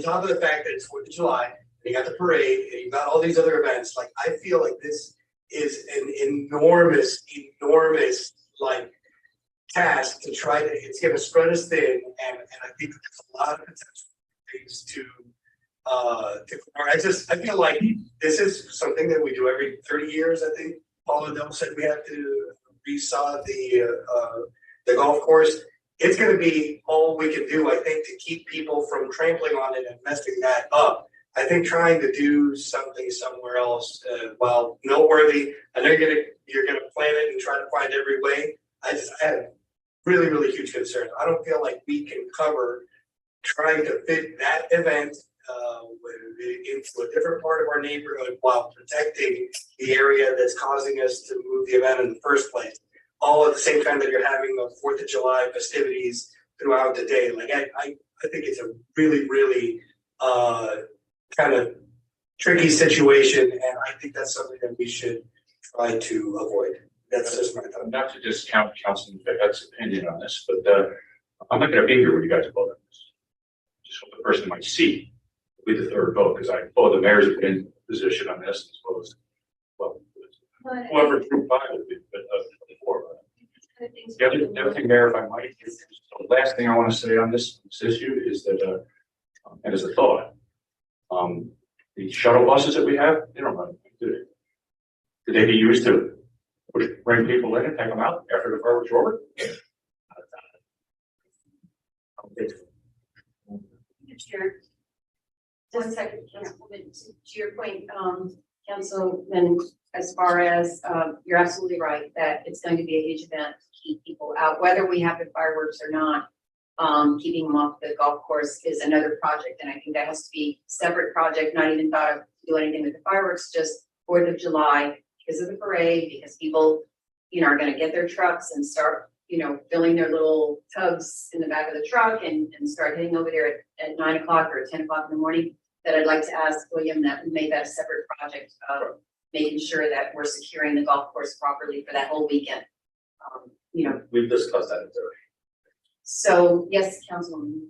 top of the fact that it's 4th of July, and you got the parade, and you got all these other events. Like, I feel like this is an enormous like task to try to, it's gonna spread us thin, and I think there's a lot of potential things to I feel like this is something that we do every 30 years. I think Paul Adele said we have to resod the golf course. It's gonna be all we can do, I think, to keep people from trampling on it and messing that up. I think trying to do something somewhere else, while noteworthy, I know you're gonna plan it and try to find every way. I have really huge concerns. I don't feel like we can cover trying to fit that event into a different part of our neighborhood while protecting the area that's causing us to move the event in the first place. All at the same time that you're having the 4th of July festivities throughout the day. Like, I think it's a really kind of tricky situation, and I think that's something that we should try to avoid. That's just my thought. Not to discount Councilman Fayette's opinion on this, but I'm not gonna be here when you guys vote on this. Just what the person might see will be the third vote, because I follow the mayor's opinion position on this, as well as, well, whoever group 5 would be, but before. The other thing, Mayor, if I might, the last thing I want to say on this issue is that, and as a thought, the shuttle buses that we have, they don't run, do they? Could they be used to bring people in and take them out after the fireworks are over? Chair. Just a second, Councilwoman, to your point, Councilman, as far as, you're absolutely right that it's going to be a huge event to keep people out, whether we have the fireworks or not. Keeping them off the golf course is another project, and I think that has to be a separate project, not even thought of do anything with the fireworks, just 4th of July, because of the parade, because people, you know, are gonna get their trucks and start, you know, filling their little tubs in the back of the truck and start heading over there at 9 o'clock or 10 o'clock in the morning. That I'd like to ask William that we make that a separate project, making sure that we're securing the golf course properly for that whole weekend. You know, We've discussed that. so yes, Councilwoman.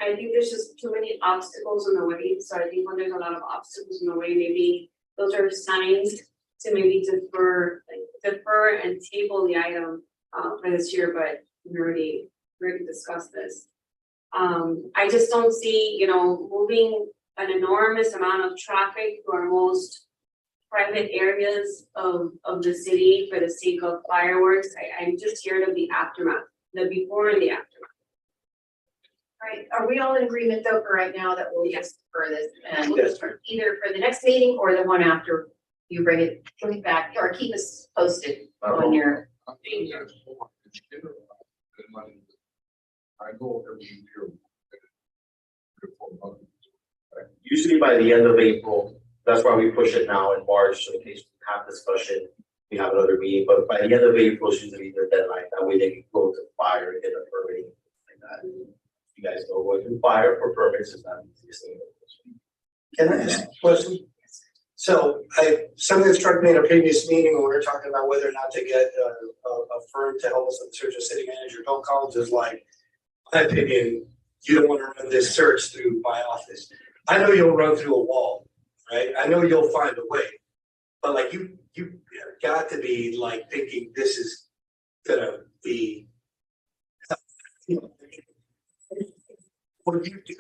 I think there's just too many obstacles in the way, so I think when there's a lot of obstacles in the way, maybe those are signs to maybe defer and table the item for this year, but we already discussed this. I just don't see, moving an enormous amount of traffic to our most private areas of the city for the sake of fireworks. I'm just scared of the aftermath, the before and the aftermath. Right, are we all in agreement though for right now that we'll just for this, and either for the next meeting or the one after you bring it back, or keep us posted on your. I go every year. Usually by the end of April, that's why we push it now in March, so in case we have discussion, we have another meeting, but by the end of April is usually their deadline, that way they can go to fire and get a permitting like that. You guys know what to fire for permits is not the easiest thing. Can I ask a question? So something that struck me in a previous meeting when we were talking about whether or not to get a firm to help us with the search of city manager, Bill Collins is like, my opinion, you don't want to run this search through my office. I know you'll run through a wall, right? I know you'll find a way, but like you have got to be like thinking this is gonna be. What you do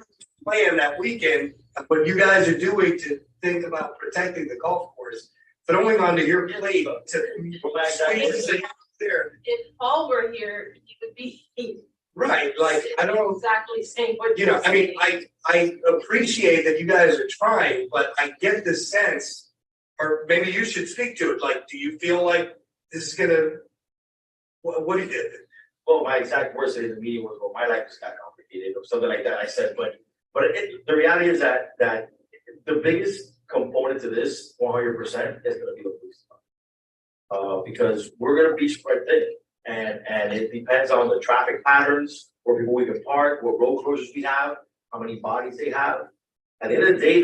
plan that weekend, what you guys are doing to think about protecting the golf course, throwing onto your plate to squeeze it out there. If Paul were here, he would be Right, like, I don't, exactly saying what. you know, I mean, I appreciate that you guys are trying, but I get the sense, or maybe you should speak to it, like, do you feel like this is gonna, what do you, Well, my exact words in the meeting was, well, my life is kind of complicated, or something like that, I said, but the reality is that the biggest component to this, 100%, is gonna be the police department. Because we're gonna be spread thin, and it depends on the traffic patterns, where people we can park, what road closures we have, how many bodies they have. At the end of the day,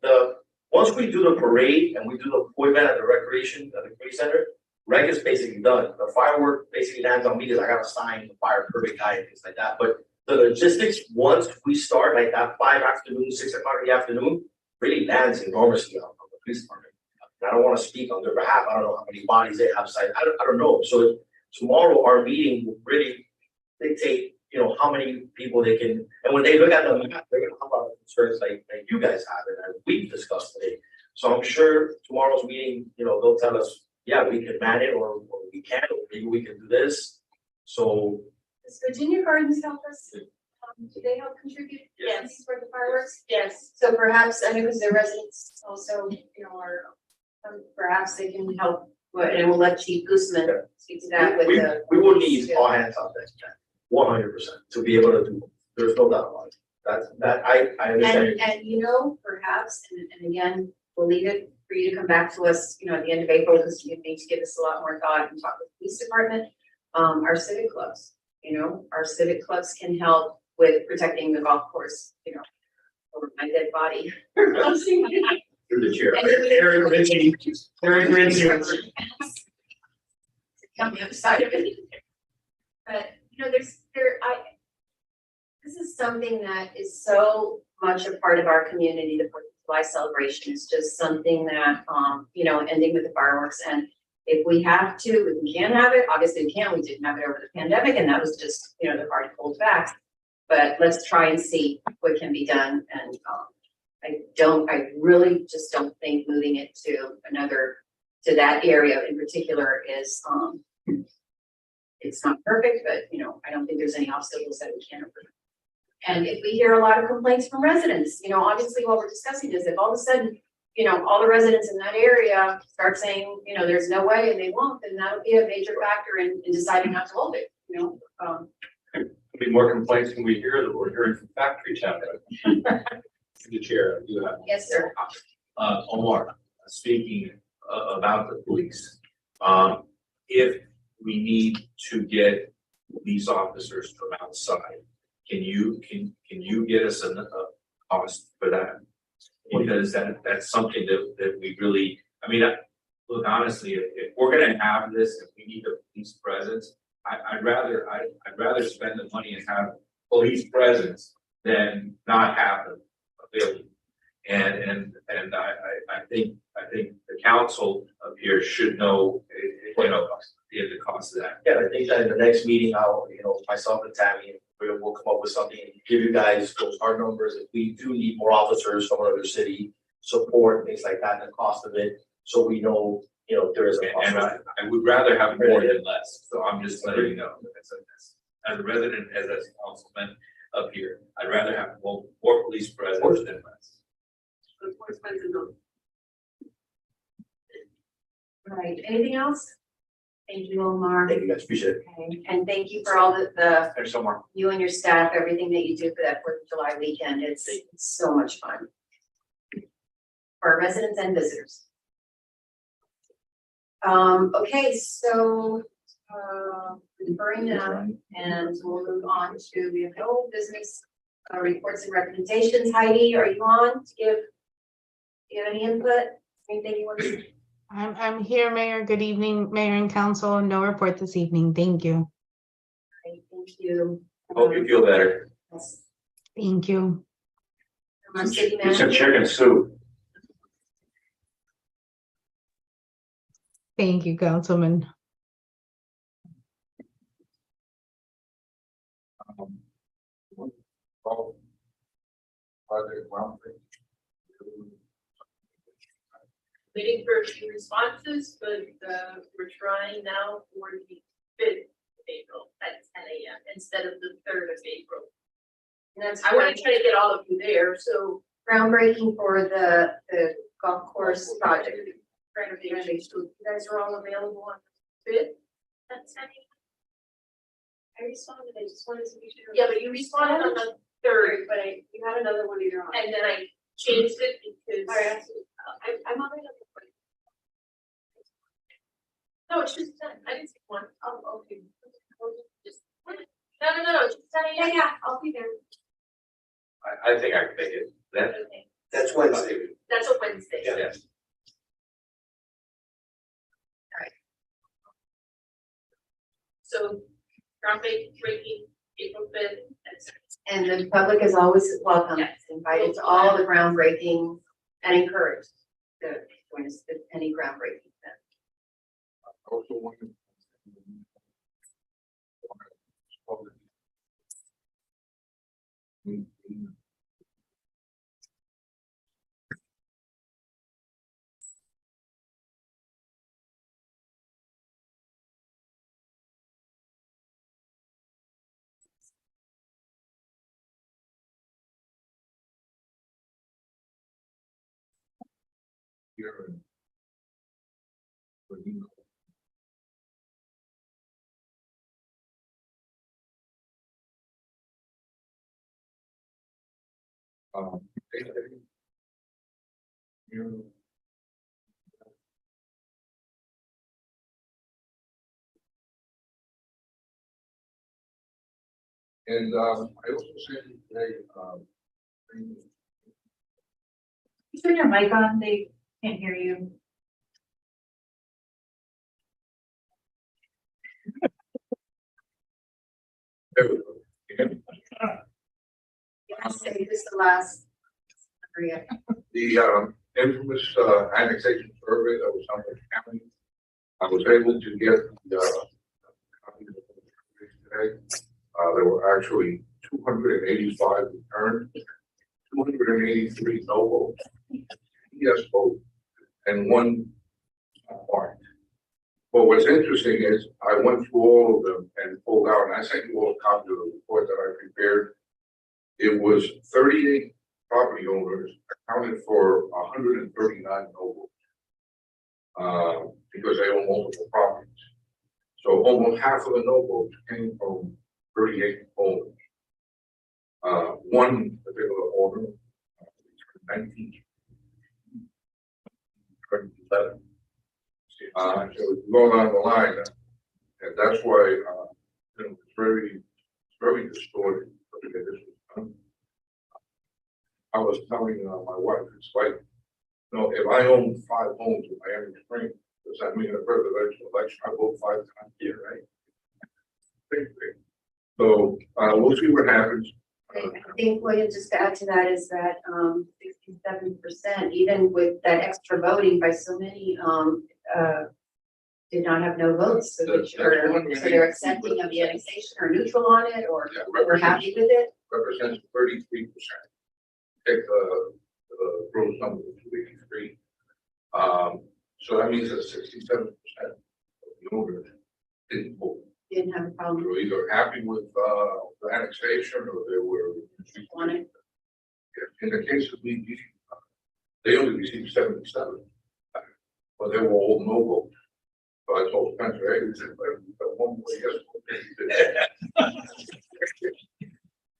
the once we do the parade and we do the event at the recreation, at the community center, rec is basically done. The firework basically lands on me because I got to sign the fire permit guy and things like that. But the logistics, once we start like that 5 afternoon, 6 o'clock in the afternoon, really lands enormously on the police department. And I don't want to speak on their behalf. I don't know how many bodies they have signed. I don't know. So tomorrow our meeting will really dictate, how many people they can, and when they look at the map, they're gonna have a lot of concerns like you guys have and as we've discussed today. So I'm sure tomorrow's meeting, they'll tell us, yeah, we can man it or we can't, or maybe we can do this. So Does Virginia Gardens help us? Do they help contribute? Yes. For the fireworks? Yes. So perhaps, I mean, because their residents also, are, perhaps they can help, and we'll let Chief Guzman speak to that with the. we will need all hands on deck, 100% to be able to do. There's no doubt about it. That I understand. And perhaps, and again, we'll leave it for you to come back to us, at the end of April, because you need to give us a lot more thought and talk with the police department. Our civic clubs, our civic clubs can help with protecting the golf course, over my dead body. Through the chair. Aaron Ritchie, On the other side of it. But, this is something that is so much a part of our community, the 4th of July celebration is just something that, ending with the fireworks. And if we have to, if we can have it, obviously we can, we didn't have it over the pandemic, and that was just, the hard cold facts. But let's try and see what can be done. And I really just don't think moving it to that area in particular is, it's not perfect, but I don't think there's any obstacles that we can't overcome. And if we hear a lot of complaints from residents, obviously what we're discussing is if all of a sudden, all the residents in that area start saying, there's no way and they won't, then that'll be a major factor in deciding not to hold it, There'll be more complaints when we hear that we're hearing from factory town. The chair, you have. Yes, sir. Omar, speaking about the police, if we need to get police officers from outside, can you get us a cost for that? Because that's something that we really, look, honestly, if we're gonna have this, if we need a police presence, I'd rather spend the money and have police presence than not have them available. And I think the council up here should know, the cost of that. Yeah, I think that in the next meeting, myself and Tammy, we'll come up with something, and give you guys those hard numbers. If we do need more officers from another city, support, things like that, and the cost of it, so we know, there is a cost. And I would rather have more than less, so I'm just letting you know, as a resident, as a councilman up here, I'd rather have more police presence than less. But more expensive though. All right, anything else? Thank you, Omar. Thank you guys, appreciate it. Okay, and thank you for all the, There's somewhere. you and your staff, everything that you do for that 4th of July weekend. It's so much fun. For our residents and visitors. Okay, so, deferring now, and we'll move on to, we have no business, reports and recommendations. Heidi, are you on to give, do you have any input? Anything you want to? I'm here, Mayor. Good evening, Mayor and Council. No report this evening. Thank you. Thank you. Hope you feel better. Yes. Thank you. From our city It's a manager. chicken soup. Thank you, Councilman. Waiting for a few responses, but we're trying now for the 5th of April at 10 a.m. instead of the 3rd of April. And that's I want to try to get all of you there, so groundbreaking for the golf course project. renovation. So you guys are all available on the 5th at 10 a.m. I responded, I just wanted to be sure. Yeah, but you responded on the 3rd, But you had another one later on. and then I changed it because. All right, I'm already on the point. No, it's just 10. I didn't see one. Oh, okay. Just no, it's just 10 Yeah, a.m. yeah, I'll be there. I think I can make it. Then, Okay. That's Wednesday. That's a Wednesday. yes. So groundbreaking April 5th at 6. And the public is always welcome, Yes. invited to all the groundbreaking and encouraged to join us at any groundbreaking event. Also want to- Here. You. And I also sent you today, You turn your mic on, they can't hear you. there we go. Yes, say this the last. Maria. The infamous annexation survey that was done by the county. I was able to get the copy of the survey today. There were actually 285 returned, 283 no votes, yes vote, and 1 marked. But what's interesting is I went through all of them and pulled out, and I sent you all a copy of the report that I prepared. It was 38 property owners accounted for 139 no votes. Because they own multiple properties. So almost half of the no votes came from 38 owners. One particular owner, 19, 11. So it's going down the line, and that's why it's very distorted. This was done. I was telling my wife, it's like, if I own 5 homes in Miami Springs, does that mean a presidential election, I vote 5 times a year, right? Same thing. So we'll see what happens. I think, William, just to add to that is that, 67%, even with that extra voting by so many, did not have no votes, so which are, so they're accepting of the annexation or neutral on it, or we're happy with it. Represents 33%. Take the gross number of 283. So that means that 67% of the owners didn't vote. Didn't have a They problem were either happy with the annexation or they were. on it. In the case of BG, they only received 77, but they were all no vote. So I told Spencer, hey, we said, one more yes.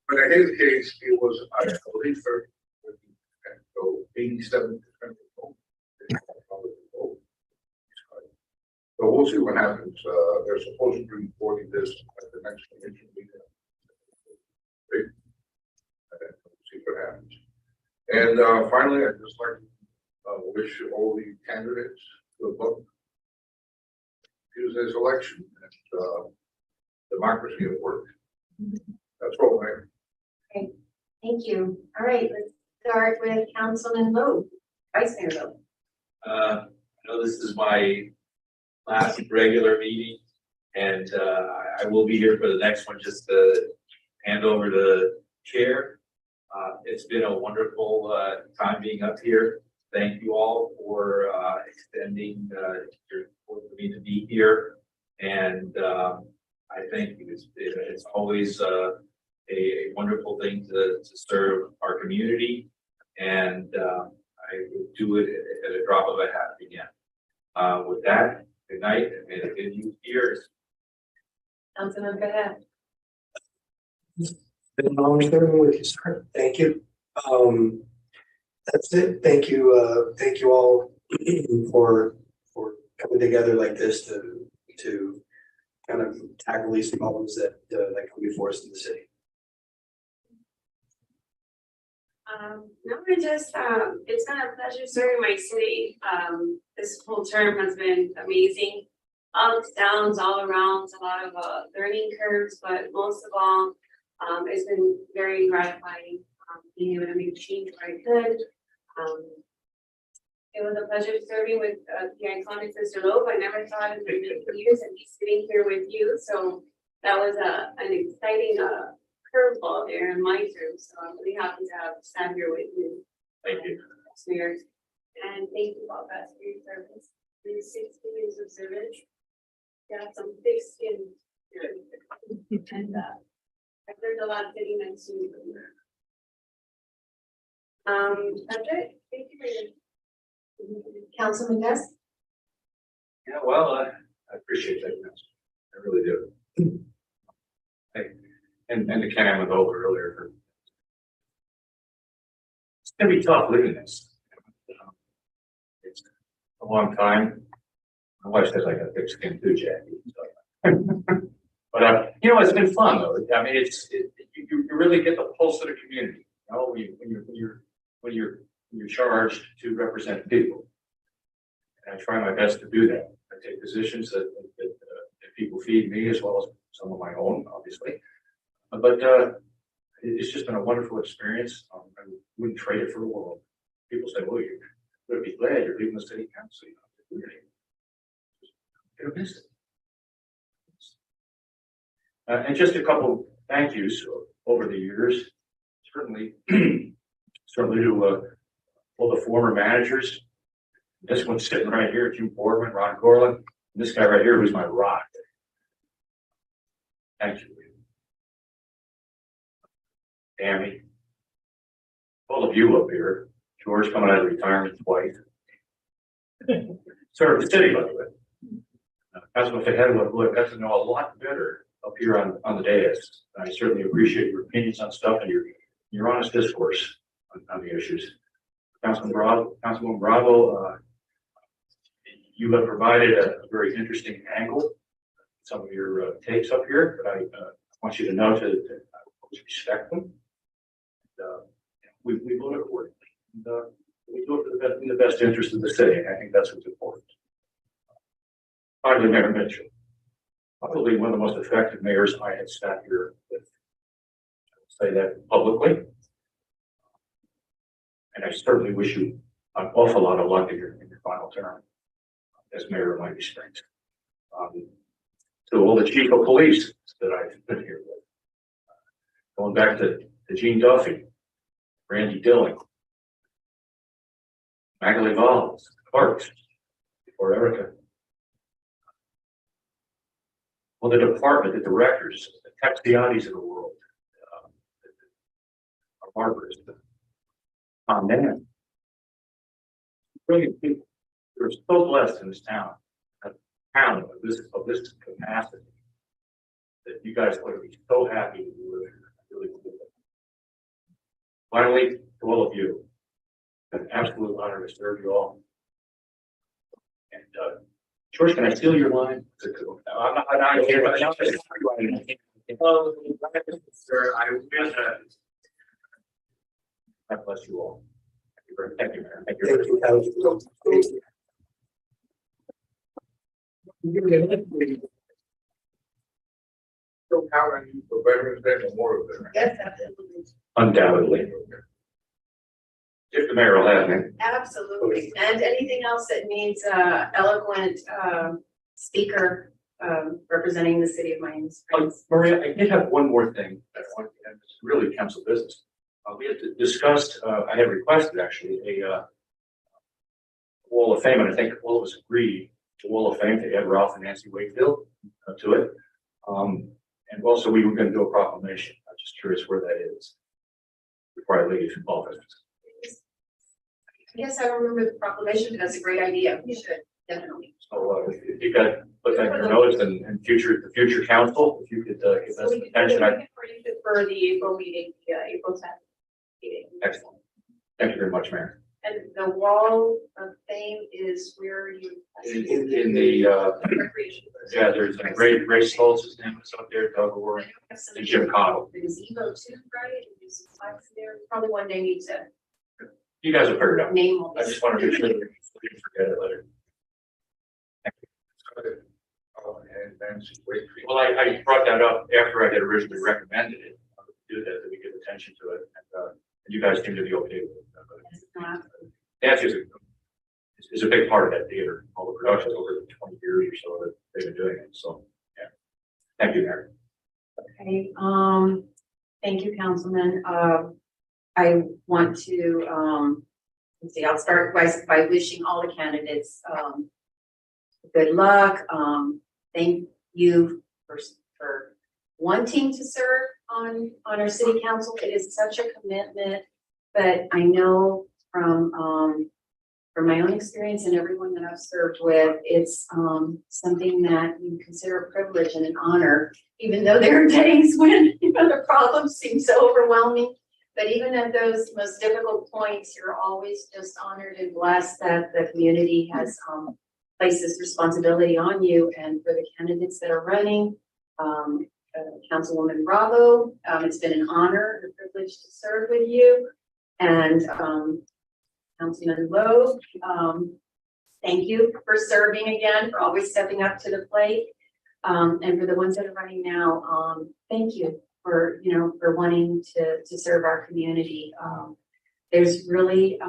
But in his case, it was, I believe, 30. So 87% of the vote. So we'll see what happens. They're supposed to be reporting this at the next commission meeting. Right? And we'll see what happens. And finally, I'd just like to wish all the candidates good luck. Tuesday's election and democracy at work. That's all, Mayor. Thank you. All right, let's start with Councilman Lowe, Vice Mayor Lowe. I know this is my last regular meeting, and I will be here for the next one, just to hand over the chair. It's been a wonderful time being up here. Thank you all for extending your support for me to be here. And I think it's always a wonderful thing to serve our community. And I would do it at a drop of a hat again. With that, good night, and may the good use years. Councilman, go ahead. Been an honor serving with you, sir. Thank you. That's it. Thank you all for coming together like this to kind of tackle these problems that come before us in the city. No, I just, it's been a pleasure serving my city. This whole term has been amazing. Ups, downs, all around, a lot of learning curves, but most of all, it's been very gratifying, being able to make change where I could. It was a pleasure serving with the iconic Mr. Loeb. I never thought in the years I'd be sitting here with you, so that was an exciting curveball there in my term. So I'm really happy to have sat here with you. Thank you. Years. And thank you all guys for your service. In 60 years of service, got some thick skin. And I've learned a lot sitting next to you. That's it. Thank you for your. Councilman Best? Yeah, well, I appreciate that. I really do. And to Ken Amendola earlier, it's gonna be tough living this. It's a long time. My wife says I got thick skin too, Jackie. So. But you know, it's been fun though. I mean, you really get the pulse of the community. You know, when you're charged to represent people. And I try my best to do that. I take positions that people feed me as well as some of my own, obviously. But it's just been a wonderful experience. I wouldn't trade it for the world. People say, well, you're going to be glad you're leaving the city council. You're going to miss it. And just a couple thank yous over the years. Certainly to all the former managers. This one's sitting right here, Jim Boardman, Ron Gorlin. And this guy right here who's my rock. Thank you. Tammy. All of you up here. George coming out of retirement twice. Served the city, by the way. Councilman Fajeda, who I've got to know a lot better up here on the dais. I certainly appreciate your opinions on stuff and your honest discourse on the issues. Councilman Bravo, you have provided a very interesting angle, some of your takes up here, but I want you to know to always respect them. We vote accordingly. And, we do it in the best interest of the city. I think that's what's important. Finally, Mayor Mitchell, probably one of the most effective mayors I had sat here with. I would say that publicly. And I certainly wish you an awful lot of luck in your final term as mayor of Miami Springs. To all the chief of police that I've been here with, going back to Gene Duffy, Randy Dilling, Magali Valls, clerks, before Erica. Well, the department, the directors, the Texiatis of the world, our barbers, Tom Dan. Brilliant people. We're so blessed in this town, a town of this capacity, that you guys are going to be so happy to live here. I really believe it. Finally, to all of you, it's an absolute honor to serve you all. And George, can I steal your line? I'm not here, but now sir, I wish God bless you all. Thank you, Mayor. Thank you. So how are you for Veterans Day Memorial Day? Yes, absolutely. Undoubtedly. If the mayor will have me. Absolutely. And anything else that needs eloquent speaker representing the city of Miami Springs. Maria, I did have one more thing that I wanted to, and it's really council business. We had discussed, I had requested actually a wall of fame, and I think all of us agreed to wall of fame to add Ralph and Nancy Wakefield to it. And also we were going to do a proclamation. I'm just curious where that is before I leave office. Yes, I remember the proclamation, but that's a great idea. You should, definitely. So if you got put that in your notes and the future council, if you could give us We attention. can arrange it for the April meeting, April 10th meeting. Excellent. Thank you very much, Mayor. And the wall of fame is where you. In the Recreation. yeah, there's a great Ray Stoltz, his name is up there, Doug Orr, and Jim Connell. The gazebo too, right? And there's some flags there. Probably one day need to You guys will figure it out. name all I this. just want to make sure that we didn't forget it later. And Nancy Wakefield. Well, I brought that up after I had originally recommended it, do that we give attention to it, and you guys seem to be okay with it. Nancy is a big part of that theater, all the productions over the 20 years or so that they've been doing it, so, yeah. Thank you, Mayor. Okay, thank you, Councilman. I want to, let's see, I'll start by wishing all the candidates, good luck. Thank you for wanting to serve on our city council. It is such a commitment, but I know from my own experience and everyone that I've served with, it's something that you consider a privilege and an honor, even though there are days when the problems seem so overwhelming. But even at those most difficult points, you're always just honored and blessed that the community has placed this responsibility on you. And for the candidates that are running, Councilwoman Bravo, it's been an honor and a privilege to serve with you. And Councilman Lowe, thank you for serving again, for always stepping up to the plate. And for the ones that are running now, thank you for, for wanting to serve our community. There's really,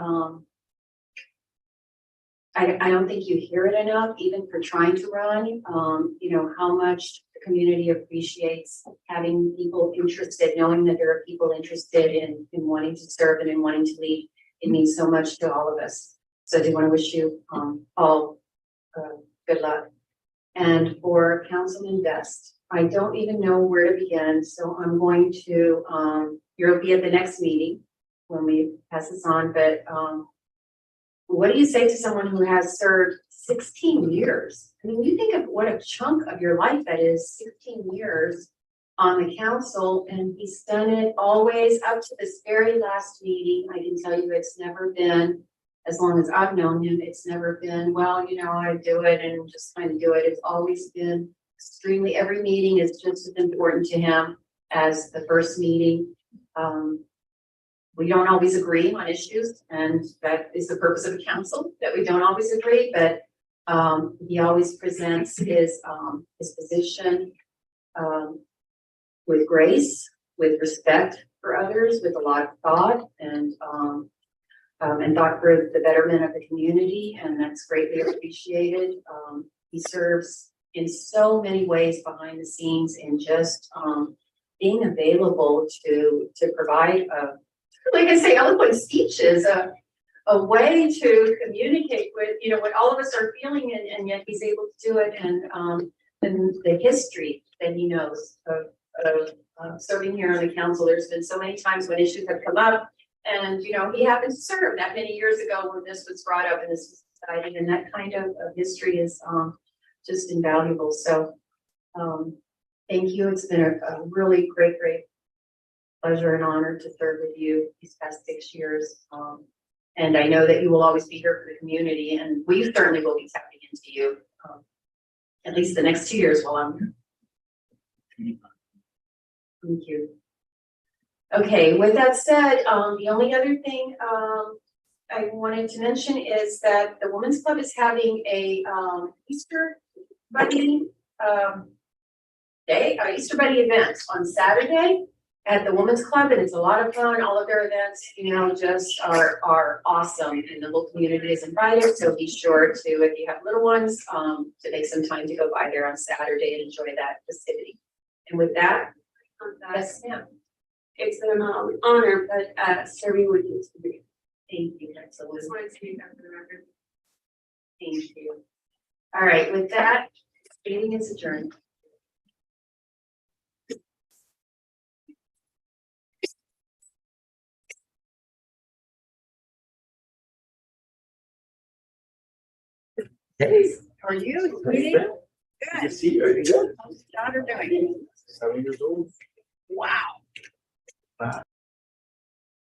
I don't think you hear it enough, even for trying to run, how much the community appreciates having people interested, knowing that there are people interested in wanting to serve and in wanting to lead. It means so much to all of us. So I do want to wish you all good luck. And for Councilman Best, I don't even know where to begin, so I'm going to, you'll be at the next meeting when we pass this on, but what do you say to someone who has served 16 years? I mean, you think of what a chunk of your life that is, 16 years on the council, and he's done it always up to this very last meeting. I can tell you it's never been, as long as I've known him, it's never been, well, I do it and just kind of do it. It's always been extremely, every meeting is just as important to him as the first meeting. We don't always agree on issues, and that is the purpose of the council, that we don't always agree, but he always presents his position with grace, with respect for others, with a lot of thought, and and thought for the betterment of the community, and that's greatly appreciated. He serves in so many ways behind the scenes and just, being available to provide, like I say, eloquent speeches, a way to communicate with, you know, what all of us are feeling, and yet he's able to do it, and the history that he knows of serving here on the council. There's been so many times when issues have come up, and, you know, he happened to serve that many years ago when this was brought up and this was decided, and that kind of history is just invaluable. So thank you. It's been a really great pleasure and honor to serve with you these past 6 years. And I know that you will always be here for the community, and we certainly will be tapping into you, at least the next 2 years while I'm here. Thank you. Okay, with that said, the only other thing I wanted to mention is that the Women's Club is having a Easter Bunny Easter Bunny event on Saturday at the Women's Club, and it's a lot of fun. All of their events, you know, just are awesome, and the whole community is invited. So be sure to, if you have little ones, to make some time to go by there on Saturday and enjoy that festivity. And with that, yes, ma'am. It's an honor, but serving with you today. Thank you, absolutely. Just wanted to make that for the record. Thank you. All right, with that, meeting is adjourned. Hey, How are you? Sweetie? you see, everything good? How's your daughter doing? 7 years old. Wow.